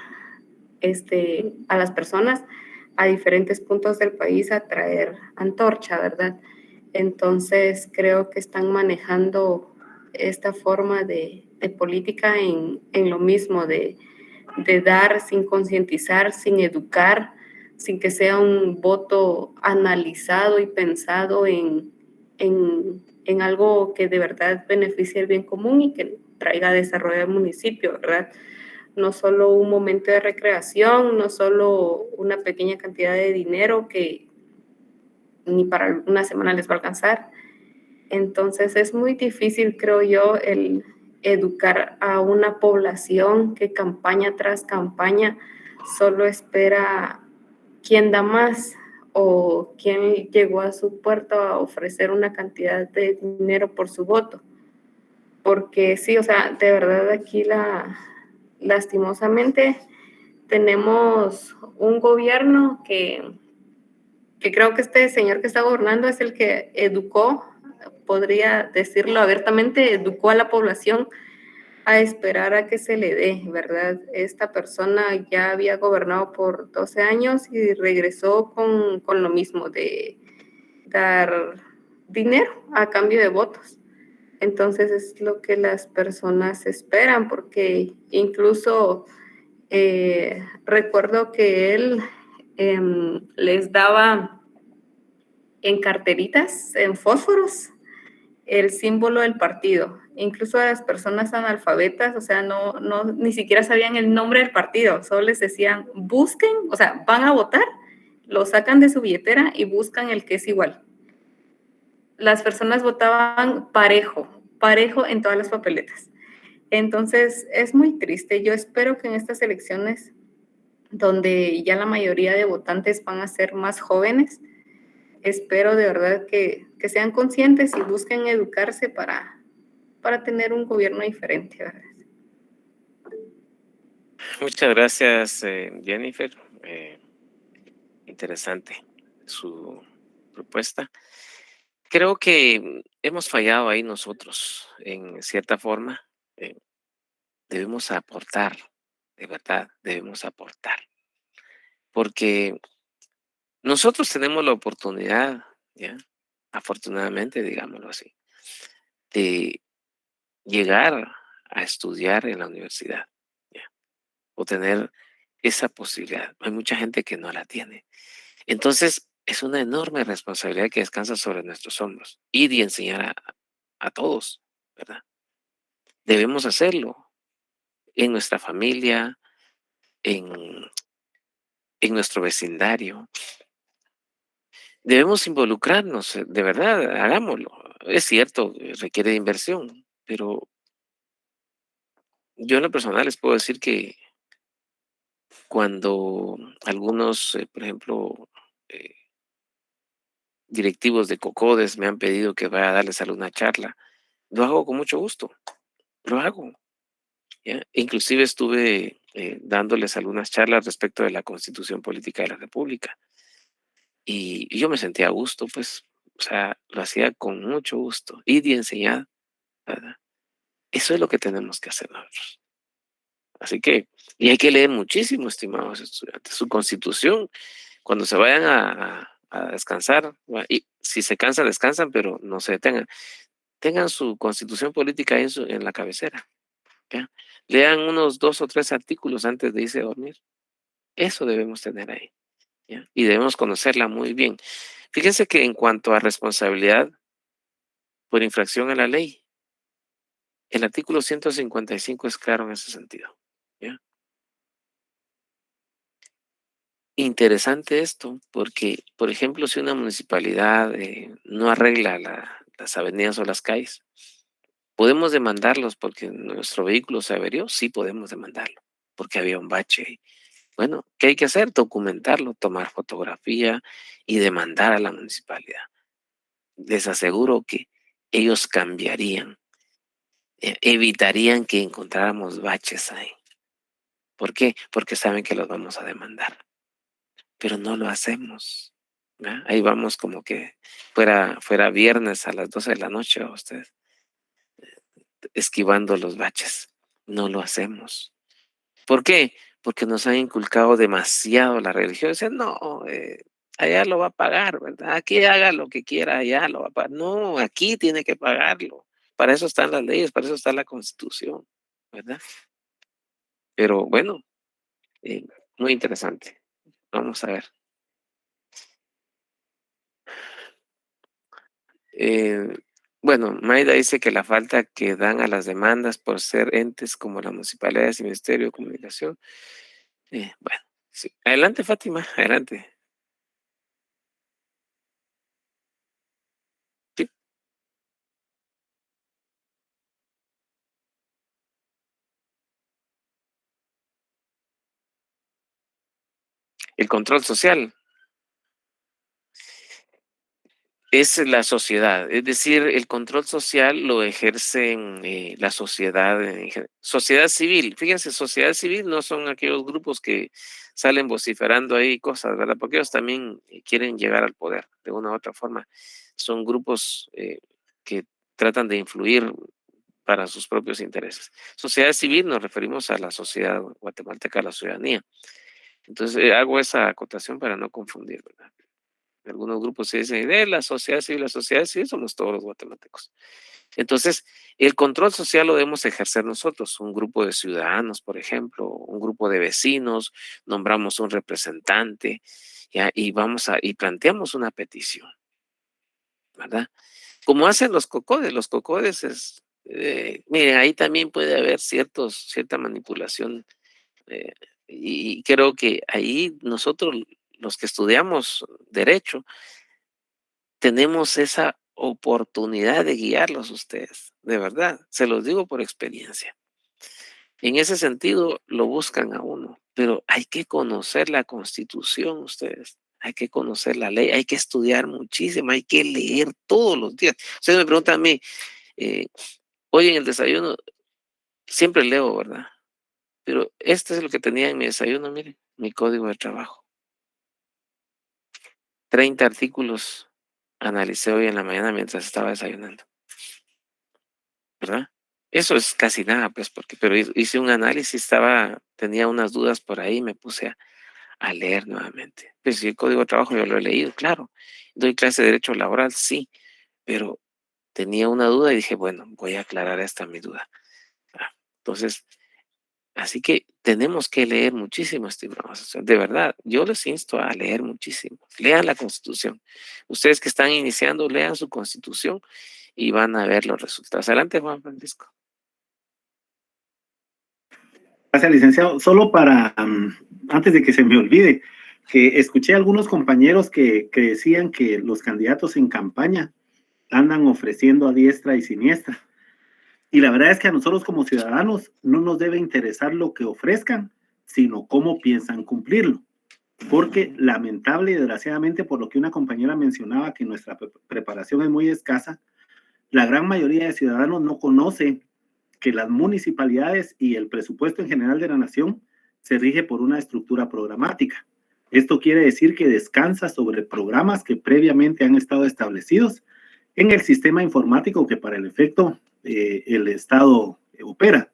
a las personas a diferentes puntos del país a traer antorcha, ¿verdad? Entonces creo que están manejando esta forma de política en lo mismo, de dar sin concientizar, sin educar, sin que sea un voto analizado y pensado en algo que de verdad beneficie el bien común y que traiga desarrollo al municipio, ¿verdad? No solo un momento de recreación, no solo una pequeña cantidad de dinero que ni para una semana les va a alcanzar. Entonces es muy difícil, creo yo, el educar a una población que campaña tras campaña solo espera quién da más o quién llegó a su puerto a ofrecer una cantidad de dinero por su voto. Porque sí, o sea, de verdad aquí lastimosamente tenemos un gobierno que creo que este señor que está gobernando es el que educó, podría decirlo abiertamente, educó a la población a esperar a que se le dé, ¿verdad? Esta persona ya había gobernado por 12 años y regresó con lo mismo, de dar dinero a cambio de votos. Entonces es lo que las personas esperan, porque incluso recuerdo que él les daba en carteritas, en fósforos, el símbolo del partido. Incluso a las personas analfabetas, o sea, ni siquiera sabían el nombre del partido, solo les decían, busquen, o sea, van a votar, lo sacan de su billetera y buscan el que es igual. Las personas votaban parejo en todas las papeletas. Entonces, es muy triste. Yo espero que en estas elecciones, donde ya la mayoría de votantes van a ser más jóvenes, espero de verdad que sean conscientes y busquen educarse para tener un gobierno diferente, ¿verdad? Muchas gracias, Jennifer. Interesante su propuesta. Creo que hemos fallado ahí nosotros, en cierta forma. eh, Debemos aportar, de verdad, debemos aportar. Porque nosotros tenemos la oportunidad, ¿ya? Afortunadamente, digámoslo así, de llegar a estudiar en la universidad, ¿ya? O tener esa posibilidad. Hay mucha gente que no la tiene. Entonces, es una enorme responsabilidad que descansa sobre nuestros hombros y de enseñar a todos, ¿verdad? Debemos hacerlo en nuestra familia, en, en nuestro vecindario. Debemos involucrarnos, de verdad, hagámoslo. Es cierto, requiere de inversión, pero yo en lo personal les puedo decir que cuando algunos, por ejemplo, eh, directivos de COCODES me han pedido que vaya a darles alguna charla, lo hago con mucho gusto, lo hago. ¿Ya? Inclusive estuve dándoles algunas charlas respecto de la Constitución Política de la República y yo me sentía a gusto, pues, o sea, lo hacía con mucho gusto y de enseñar, ¿verdad? Eso es lo que tenemos que hacer nosotros. Así que, y hay que leer muchísimo, estimados estudiantes, su Constitución, cuando se vayan a descansar, y si se cansan, descansan, pero no se detengan. Tengan su Constitución Política en la cabecera. ¿Ya? Lean unos 2 o 3 artículos antes de irse a dormir. Eso debemos tener ahí. ¿Ya? Y debemos conocerla muy bien. Fíjense que en cuanto a responsabilidad por infracción a la ley, el artículo 155 es claro en ese sentido. ¿Ya? Interesante esto, porque, por ejemplo, si una municipalidad no arregla las avenidas o las calles, ¿podemos demandarlos porque nuestro vehículo se averió? Sí, podemos demandarlo, porque había un bache. Bueno, ¿qué hay que hacer? Documentarlo, tomar fotografía y demandar a la municipalidad. Les aseguro que ellos cambiarían, evitarían que encontráramos baches ahí. ¿Por qué? Porque saben que los vamos a demandar, pero no lo hacemos. ¿Ya? Ahí vamos como que fuera viernes a las 12 de la noche, a ustedes, esquivando los baches. No lo hacemos. ¿Por qué? Porque nos han inculcado demasiado la religión. Dicen, no, allá lo va a pagar, ¿verdad? Aquí haga lo que quiera, allá lo va a pagar. No, aquí tiene que pagarlo. Para eso están las leyes, para eso está la Constitución, ¿verdad? Pero bueno, eh, muy interesante. Vamos a ver. Eh, bueno, Maida dice que la falta que dan a las demandas por ser entes como las municipalidades y Ministerio de Comunicación. Bueno, sí. Adelante, Fátima, adelante. Sí. El control social. Es la sociedad, es decir, el control social lo ejercen la sociedad, sociedad civil. Fíjense, sociedad civil no son aquellos grupos que salen vociferando ahí cosas, ¿verdad? Porque ellos también quieren llegar al poder de una u otra forma. Son grupos que tratan de influir para sus propios intereses. Sociedad civil nos referimos a la sociedad guatemalteca, a la ciudadanía. Entonces, hago esa acotación para no confundir, ¿verdad? Algunos grupos se dicen de la sociedad civil somos todos los guatemaltecos. Entonces, el control social lo debemos ejercer nosotros, un grupo de ciudadanos, por ejemplo, un grupo de vecinos, nombramos un representante, ¿ya? Y planteamos una petición, ¿verdad? Como hacen los cocodes es, miren, ahí también puede haber cierta manipulación, eh, y creo que ahí nosotros, los que estudiamos derecho, tenemos esa oportunidad de guiarlos ustedes, de verdad, se los digo por experiencia. En ese sentido lo buscan a uno, pero hay que conocer la Constitución ustedes, hay que conocer la ley, hay que estudiar muchísimo, hay que leer todos los días. Ustedes me preguntan a mí, eh, hoy en el desayuno siempre leo, ¿verdad? Pero este es lo que tenía en mi desayuno, miren, mi código de trabajo. 30 artículos analicé hoy en la mañana mientras estaba desayunando, ¿verdad? Eso es casi nada, pues, pero hice un análisis, tenía unas dudas por ahí, me puse a leer nuevamente. Pues si el código de trabajo yo lo he leído, claro. Doy clase de derecho laboral, sí, pero tenía una duda y dije, bueno, voy a aclarar esta mi duda. Entonces, así que tenemos que leer muchísimo, estimados. O sea, de verdad, yo les insto a leer muchísimo. Lean la Constitución. Ustedes que están iniciando, lean su Constitución y van a ver los resultados. Adelante, Juan Francisco. Gracias, licenciado. Solo para, antes de que se me olvide, que escuché a algunos compañeros que decían que los candidatos en campaña andan ofreciendo a diestra y siniestra. Y la verdad es que a nosotros como ciudadanos no nos debe interesar lo que ofrezcan, sino cómo piensan cumplirlo. Porque lamentable y desgraciadamente, por lo que una compañera mencionaba, que nuestra preparación es muy escasa, la gran mayoría de ciudadanos no conoce que las municipalidades y el presupuesto en general de la nación se rige por una estructura programática. Esto quiere decir que descansa sobre programas que previamente han estado establecidos en el sistema informático que para el efecto el Estado opera.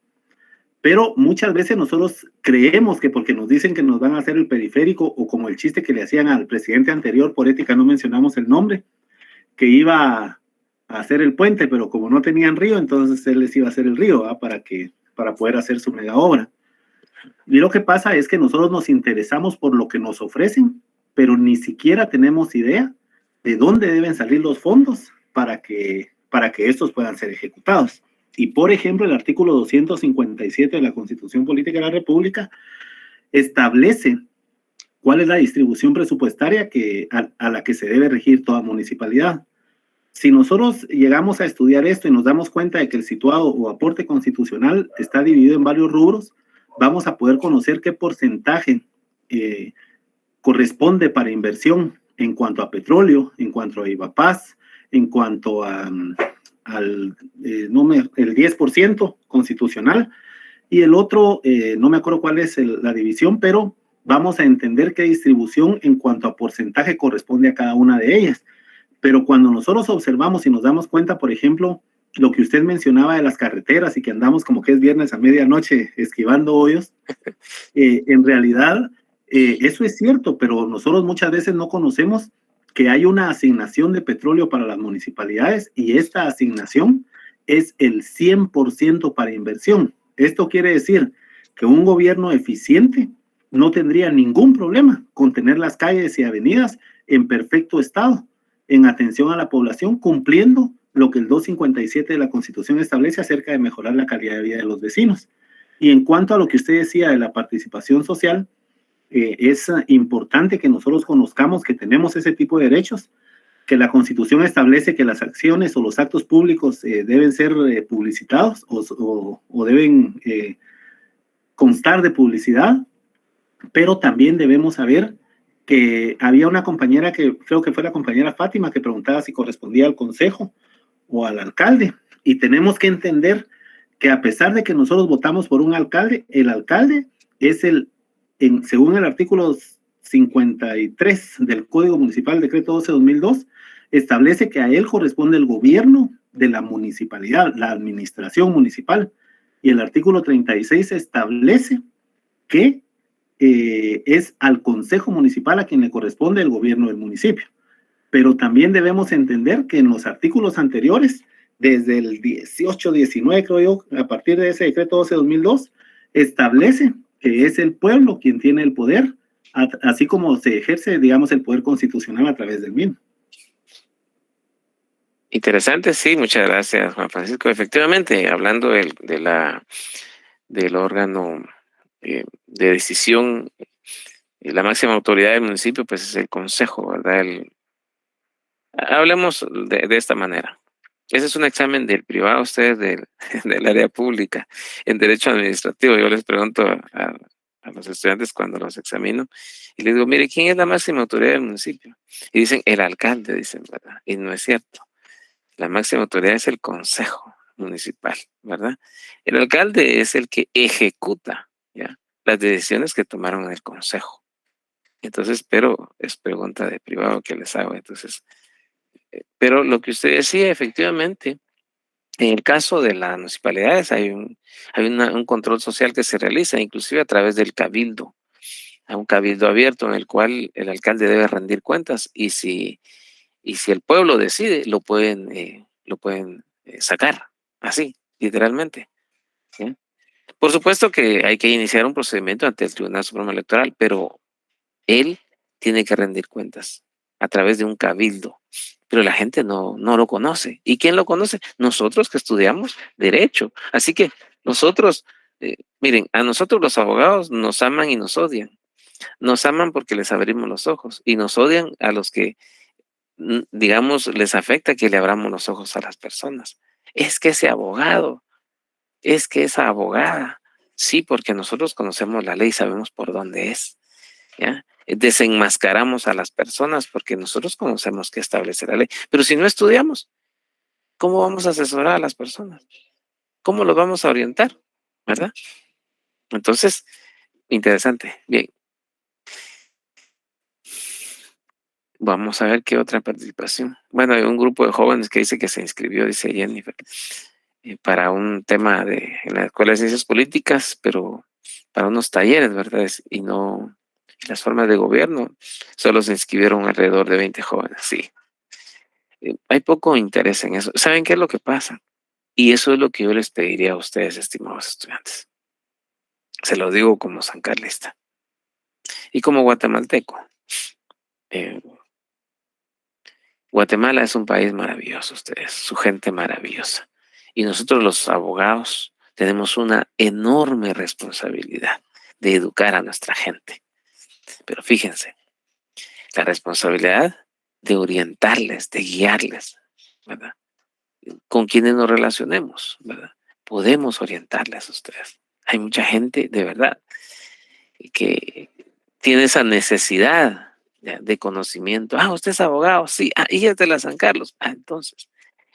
Pero muchas veces nosotros creemos que porque nos dicen que nos van a hacer el periférico, o como el chiste que le hacían al presidente anterior, por ética no mencionamos el nombre, que iba a hacer el puente, pero como no tenían río, entonces él les iba a hacer el río, ¿va? Para poder hacer su mega obra. Y lo que pasa es que nosotros nos interesamos por lo que nos ofrecen, pero ni siquiera tenemos idea de dónde deben salir los fondos para que estos puedan ser ejecutados. Y por ejemplo, el artículo 257 de la Constitución Política de la República establece cuál es la distribución presupuestaria a la que se debe regir toda municipalidad. Si nosotros llegamos a estudiar esto y nos damos cuenta de que el situado o aporte constitucional está dividido en varios rubros, vamos a poder conocer qué porcentaje corresponde para inversión en cuanto a petróleo, en cuanto a IVAPAS, en cuanto al el 10% constitucional, y el otro, no me acuerdo cuál es la división, pero vamos a entender qué distribución en cuanto a porcentaje corresponde a cada una de ellas. Pero cuando nosotros observamos y nos damos cuenta, por ejemplo, lo que usted mencionaba de las carreteras y que andamos como que es viernes a medianoche esquivando hoyos, en realidad eso es cierto, pero nosotros muchas veces no conocemos que hay una asignación de petróleo para las municipalidades y esta asignación es el 100% para inversión. Esto quiere decir que un gobierno eficiente no tendría ningún problema con tener las calles y avenidas en perfecto estado, en atención a la población, cumpliendo lo que el 257 de la Constitución establece acerca de mejorar la calidad de vida de los vecinos. Y en cuanto a lo que usted decía de la participación social, es importante que nosotros conozcamos que tenemos ese tipo de derechos, que la Constitución establece que las acciones o los actos públicos deben ser publicitados o deben constar de publicidad, pero también debemos saber que había una compañera que creo que fue la compañera Fátima que preguntaba si correspondía al consejo o al alcalde, y tenemos que entender que a pesar de que nosotros votamos por un alcalde, el alcalde es según el artículo 53 del Código Municipal, Decreto 12/2002, establece que a él corresponde el gobierno de la municipalidad, la administración municipal, y el artículo 36 establece que es al Consejo Municipal a quien le corresponde el gobierno del municipio. pero también debemos entender que en los artículos anteriores, desde el 18, 19, creo yo, a partir de ese decreto 12/2002, establece que es el pueblo quien tiene el poder, así como se ejerce, digamos, el poder constitucional a través del mismo. Interesante, sí, muchas gracias, Juan Francisco. Efectivamente, hablando del órgano de decisión, la máxima autoridad del municipio, pues es el consejo, ¿verdad? Hablemos de esta manera. Ese es un examen del privado, ustedes del área pública. En derecho administrativo, yo les pregunto a los estudiantes cuando los examino, y les digo, mire, ¿quién es la máxima autoridad del municipio? Y dicen, el alcalde, dicen, ¿verdad? Y no es cierto. La máxima autoridad es el consejo municipal, ¿verdad? El alcalde es el que ejecuta, ¿ya?, las decisiones que tomaron en el consejo. Entonces, pero es pregunta de privado que les hago. Entonces, pero lo que usted decía, efectivamente, en el caso de las municipalidades hay un control social que se realiza, inclusive a través del cabildo, a un cabildo abierto en el cual el alcalde debe rendir cuentas y si el pueblo decide, lo pueden sacar, así, literalmente, ¿sí? Por supuesto que hay que iniciar un procedimiento ante el Tribunal Supremo Electoral, pero él tiene que rendir cuentas a través de un cabildo, pero la gente no lo conoce. ¿Y quién lo conoce? Nosotros que estudiamos derecho. Así que nosotros, miren, a nosotros los abogados nos aman y nos odian. Nos aman porque les abrimos los ojos y nos odian a los que, digamos, les afecta que le abramos los ojos a las personas. Es que ese abogado, es que esa abogada, sí, porque nosotros conocemos la ley, sabemos por dónde es, ¿ya? Desenmascaramos a las personas porque nosotros conocemos que establece la ley. Pero si no estudiamos, ¿cómo vamos a asesorar a las personas? ¿Cómo los vamos a orientar? ¿Verdad? Entonces, interesante. Bien, vamos a ver qué otra participación. Bueno, hay un grupo de jóvenes que dice que se inscribió, dice Jennifer, para un tema en la Escuela de Ciencias Políticas, pero para unos talleres, ¿verdad? Y no las formas de gobierno. Solo se inscribieron alrededor de 20 jóvenes, sí. Hay poco interés en eso. ¿Saben qué es lo que pasa? Y eso es lo que yo les pediría a ustedes, estimados estudiantes. Se lo digo como sancarlista y como guatemalteco. Eh, Guatemala es un país maravilloso, ustedes, su gente maravillosa. Y nosotros los abogados tenemos una enorme responsabilidad de educar a nuestra gente. Pero fíjense, la responsabilidad de orientarles, de guiarles, ¿verdad? Con quienes nos relacionemos, ¿verdad? Podemos orientarles a ustedes. Hay mucha gente, de verdad, que tiene esa necesidad de conocimiento. Ah, usted es abogado, sí. Ah, y es de la San Carlos. Ah, entonces,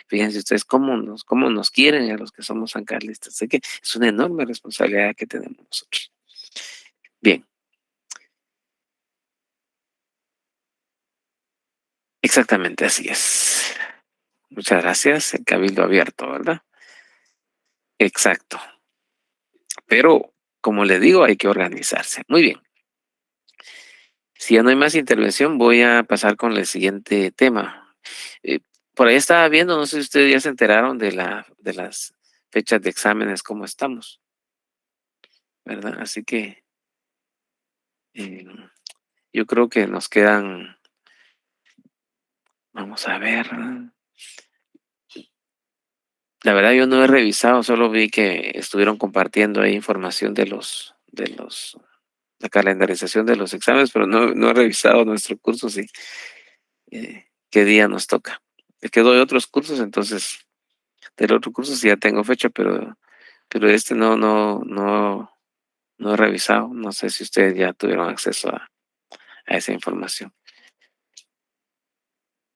fíjense ustedes cómo nos quieren a los que somos sancarlistas. Sé que es una enorme responsabilidad que tenemos nosotros. Bien. Exactamente, así es. Muchas gracias. El cabildo abierto, ¿verdad? Exacto. Pero, como le digo, hay que organizarse. Muy bien. Si ya no hay más intervención, voy a pasar con el siguiente tema. Eh, por ahí estaba viendo, no sé si ustedes ya se enteraron de las fechas de exámenes, cómo estamos, ¿verdad? Así que eh, yo creo que nos quedan, vamos a ver. La verdad yo no he revisado, solo vi que estuvieron compartiendo ahí información la calendarización de los exámenes, pero no he revisado nuestro curso, sí, qué día nos toca. Es que doy otros cursos, entonces del otro curso sí ya tengo fecha, pero este no he revisado. No sé si ustedes ya tuvieron acceso a esa información.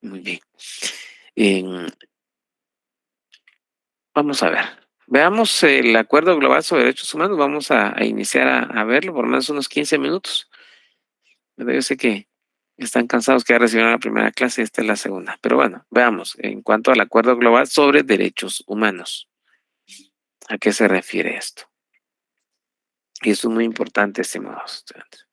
Muy bien. Em, Vamos a ver. Veamos el Acuerdo Global sobre Derechos Humanos. Vamos a iniciar a verlo por lo menos unos 15 minutos. Pero yo sé que están cansados que ya recibieron la primera clase y esta es la segunda. Pero bueno, veamos en cuanto al Acuerdo Global sobre Derechos Humanos. ¿A qué se refiere esto? Y eso es muy importante, estimados estudiantes.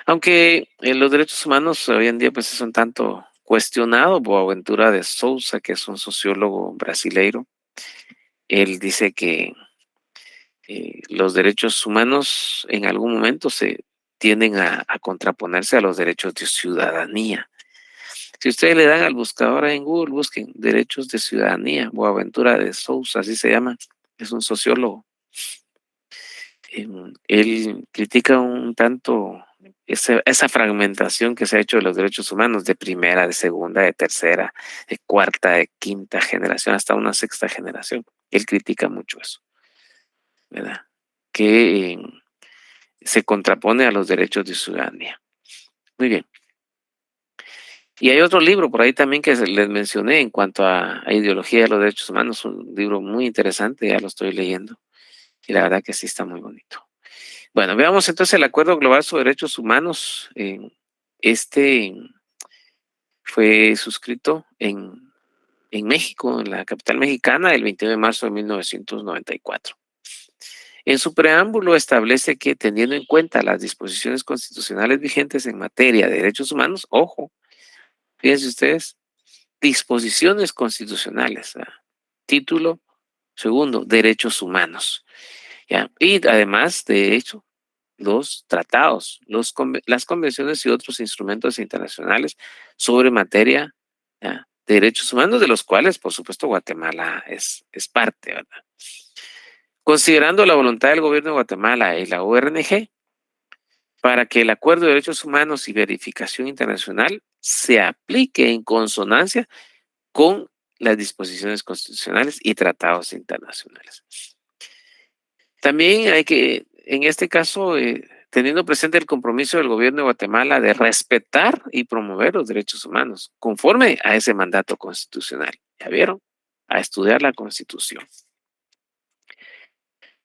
Aunque los derechos humanos hoy en día pues son tanto cuestionados. Boaventura de Souza, que es un sociólogo brasileiro, él dice que los derechos humanos en algún momento se tienden a contraponerse a los derechos de ciudadanía. Si ustedes le dan al buscador en Google, busquen derechos de ciudadanía, Boaventura de Souza, así se llama, es un sociólogo. Él critica un tanto esa fragmentación que se ha hecho de los derechos humanos de primera, de segunda, de tercera, de cuarta, de quinta generación, hasta una sexta generación. Él critica mucho eso, ¿verdad? Que se contrapone a los derechos de ciudadanía. Muy bien. Y hay otro libro por ahí también que les mencioné en cuanto a ideología de los derechos humanos, un libro muy interesante, ya lo estoy leyendo, y la verdad que sí está muy bonito. Bueno, veamos entonces el Acuerdo Global sobre Derechos Humanos. Este fue suscrito en México, en la capital mexicana, el 21 de marzo de 1994. En su preámbulo establece que, teniendo en cuenta las disposiciones constitucionales vigentes en materia de derechos humanos, ojo, fíjense ustedes, disposiciones constitucionales, título segundo, derechos humanos, ¿ya? Y además, de hecho, los tratados, las convenciones y otros instrumentos internacionales sobre materia, ¿ya?, de derechos humanos, de los cuales, por supuesto, Guatemala es parte, ¿verdad? Considerando la voluntad del gobierno de Guatemala y la ORNG para que el Acuerdo de Derechos Humanos y Verificación Internacional se aplique en consonancia con las disposiciones constitucionales y tratados internacionales. También hay que, en este caso, teniendo presente el compromiso del gobierno de Guatemala de respetar y promover los derechos humanos conforme a ese mandato constitucional. ¿Ya vieron? A estudiar la Constitución.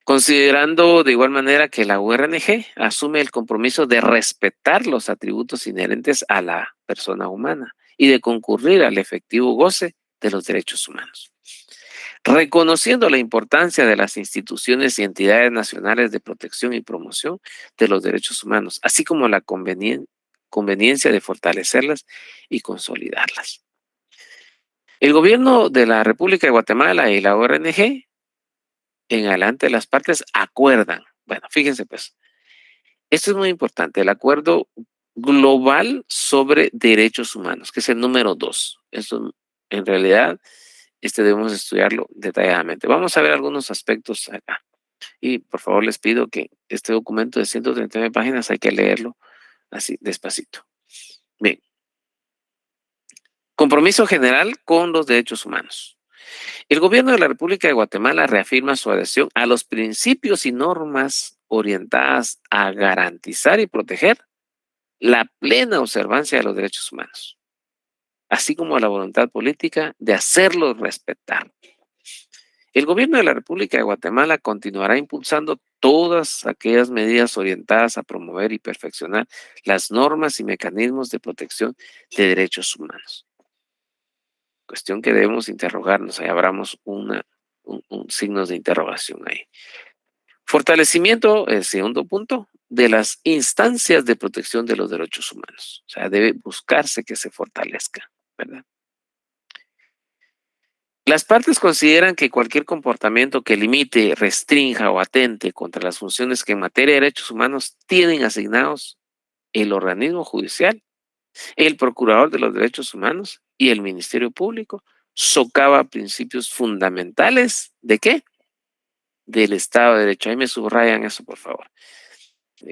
Considerando de igual manera que la URNG asume el compromiso de respetar los atributos inherentes a la persona humana y de concurrir al efectivo goce de los derechos humanos. Reconociendo la importancia de las instituciones y entidades nacionales de protección y promoción de los derechos humanos, así como la conveniencia de fortalecerlas y consolidarlas. El gobierno de la República de Guatemala y la ORNG, en adelante las partes acuerdan. Bueno, fíjense pues, esto es muy importante, el Acuerdo Global sobre Derechos Humanos, que es el número 2. Esto en realidad debemos estudiarlo detalladamente. Vamos a ver algunos aspectos acá. Y por favor les pido que este documento de 139 páginas hay que leerlo así, despacito. Bien. Compromiso general con los derechos humanos. El gobierno de la República de Guatemala reafirma su adhesión a los principios y normas orientadas a garantizar y proteger la plena observancia de los derechos humanos, así como a la voluntad política de hacerlos respetar. El gobierno de la República de Guatemala continuará impulsando todas aquellas medidas orientadas a promover y perfeccionar las normas y mecanismos de protección de derechos humanos. Cuestión que debemos interrogarnos, ahí abramos un signos de interrogación ahí. Fortalecimiento, el segundo punto, de las instancias de protección de los derechos humanos. O sea, debe buscarse que se fortalezca, ¿verdad? Las partes consideran que cualquier comportamiento que limite, restrinja o atente contra las funciones que en materia de derechos humanos tienen asignados el organismo judicial, el procurador de los derechos humanos y el Ministerio Público socava principios fundamentales ¿de qué? Del Estado de Derecho. Ahí me subrayan eso, por favor.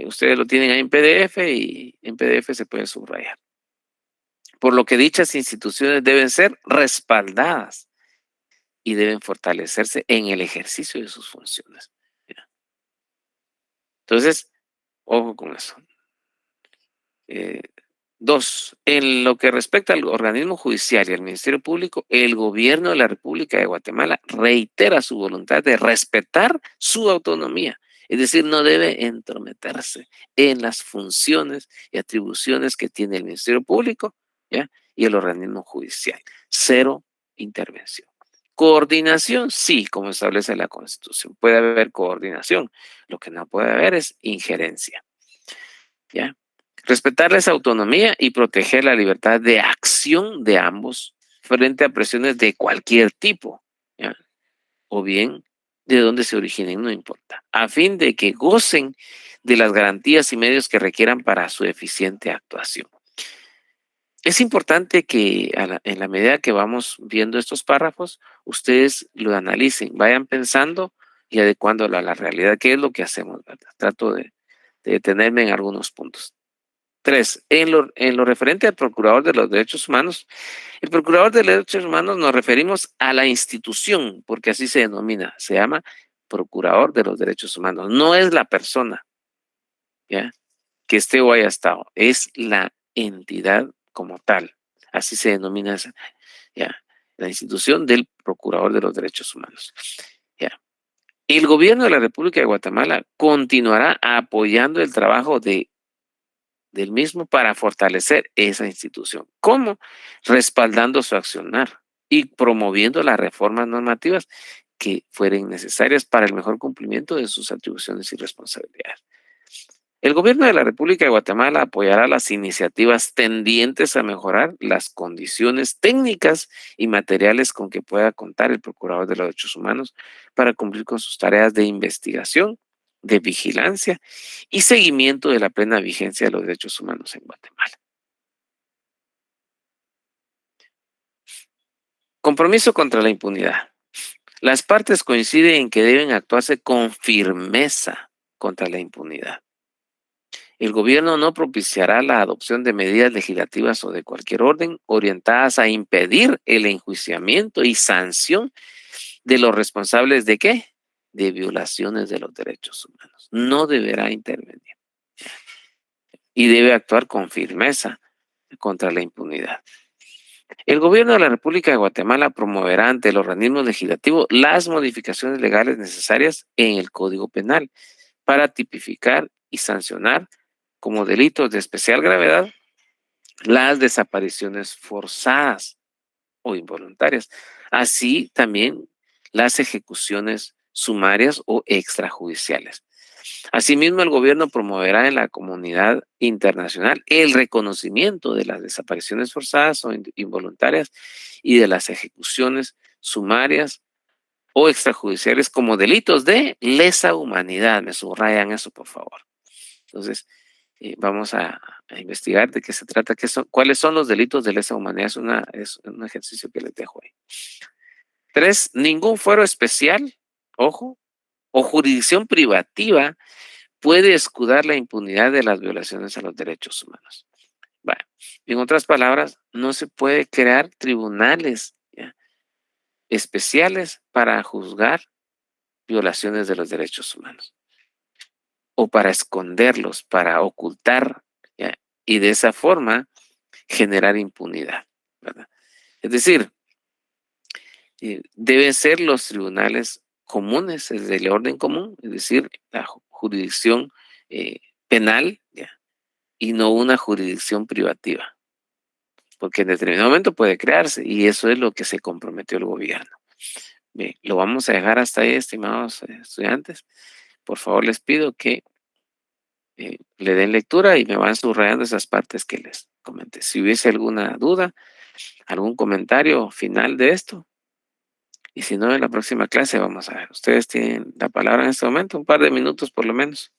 Ustedes lo tienen ahí en PDF y en PDF se puede subrayar. Por lo que dichas instituciones deben ser respaldadas y deben fortalecerse en el ejercicio de sus funciones. Entonces, ojo con eso. 2. En lo que respecta al organismo judicial y al Ministerio Público, el gobierno de la República de Guatemala reitera su voluntad de respetar su autonomía. Es decir, no debe entrometerse en las funciones y atribuciones que tiene el Ministerio Público, ¿ya?, y el organismo judicial. 0 intervención. Coordinación, sí, como establece la Constitución. Puede haber coordinación. Lo que no puede haber es injerencia, ¿ya? Respetar esa autonomía y proteger la libertad de acción de ambos frente a presiones de cualquier tipo, ¿ya? O bien de dónde se originen, no importa, a fin de que gocen de las garantías y medios que requieran para su eficiente actuación. Es importante que en la medida que vamos viendo estos párrafos, ustedes lo analicen, vayan pensando y adecuándolo a la realidad, qué es lo que hacemos, ¿verdad? Trato de detenerme en algunos puntos. 3. En lo referente al Procurador de los Derechos Humanos, el Procurador de los Derechos Humanos nos referimos a la institución, porque así se denomina, se llama Procurador de los Derechos Humanos. No es la persona, ¿ya?, que esté o haya estado, es la entidad como tal. Así se denomina esa, ¿ya?, la institución del Procurador de los Derechos Humanos. ¿Ya? El gobierno de la República de Guatemala continuará apoyando el trabajo del mismo para fortalecer esa institución. ¿Cómo? Respaldando su accionar y promoviendo las reformas normativas que fueren necesarias para el mejor cumplimiento de sus atribuciones y responsabilidades. El gobierno de la República de Guatemala apoyará las iniciativas tendientes a mejorar las condiciones técnicas y materiales con que pueda contar el Procurador de los Derechos Humanos para cumplir con sus tareas de investigación, de vigilancia y seguimiento de la plena vigencia de los derechos humanos en Guatemala. Compromiso contra la impunidad. Las partes coinciden en que deben actuarse con firmeza contra la impunidad. El gobierno no propiciará la adopción de medidas legislativas o de cualquier orden orientadas a impedir el enjuiciamiento y sanción de los responsables de ¿qué? De violaciones de los derechos humanos. No deberá intervenir y debe actuar con firmeza contra la impunidad. El gobierno de la República de Guatemala promoverá ante el organismo legislativo las modificaciones legales necesarias en el Código Penal para tipificar y sancionar como delitos de especial gravedad las desapariciones forzadas o involuntarias, así también las ejecuciones sumarias o extrajudiciales. Asimismo, el gobierno promoverá en la comunidad internacional el reconocimiento de las desapariciones forzadas o involuntarias y de las ejecuciones sumarias o extrajudiciales como delitos de lesa humanidad. Me subrayan eso, por favor. Entonces, vamos a investigar de qué se trata, cuáles son los delitos de lesa humanidad. Es un ejercicio que les dejo ahí. 3. Ningún fuero especial, ojo, o jurisdicción privativa puede escudar la impunidad de las violaciones a los derechos humanos. Bueno, en otras palabras, no se puede crear tribunales, ¿ya?, especiales para juzgar violaciones de los derechos humanos o para esconderlos, para ocultar, ¿ya?, y de esa forma generar impunidad, ¿verdad? Es decir, deben ser los tribunales comunes, es del orden común, es decir, la jurisdicción penal, ¿ya?, y no una jurisdicción privativa, porque en determinado momento puede crearse y eso es lo que se comprometió el gobierno. Bien, lo vamos a dejar hasta ahí, estimados estudiantes. Por favor, les pido que le den lectura y me van subrayando esas partes que les comenté. Si hubiese alguna duda, algún comentario final de esto, y si no, en la próxima clase vamos a ver. Ustedes tienen la palabra en este momento, un par de minutos por lo menos.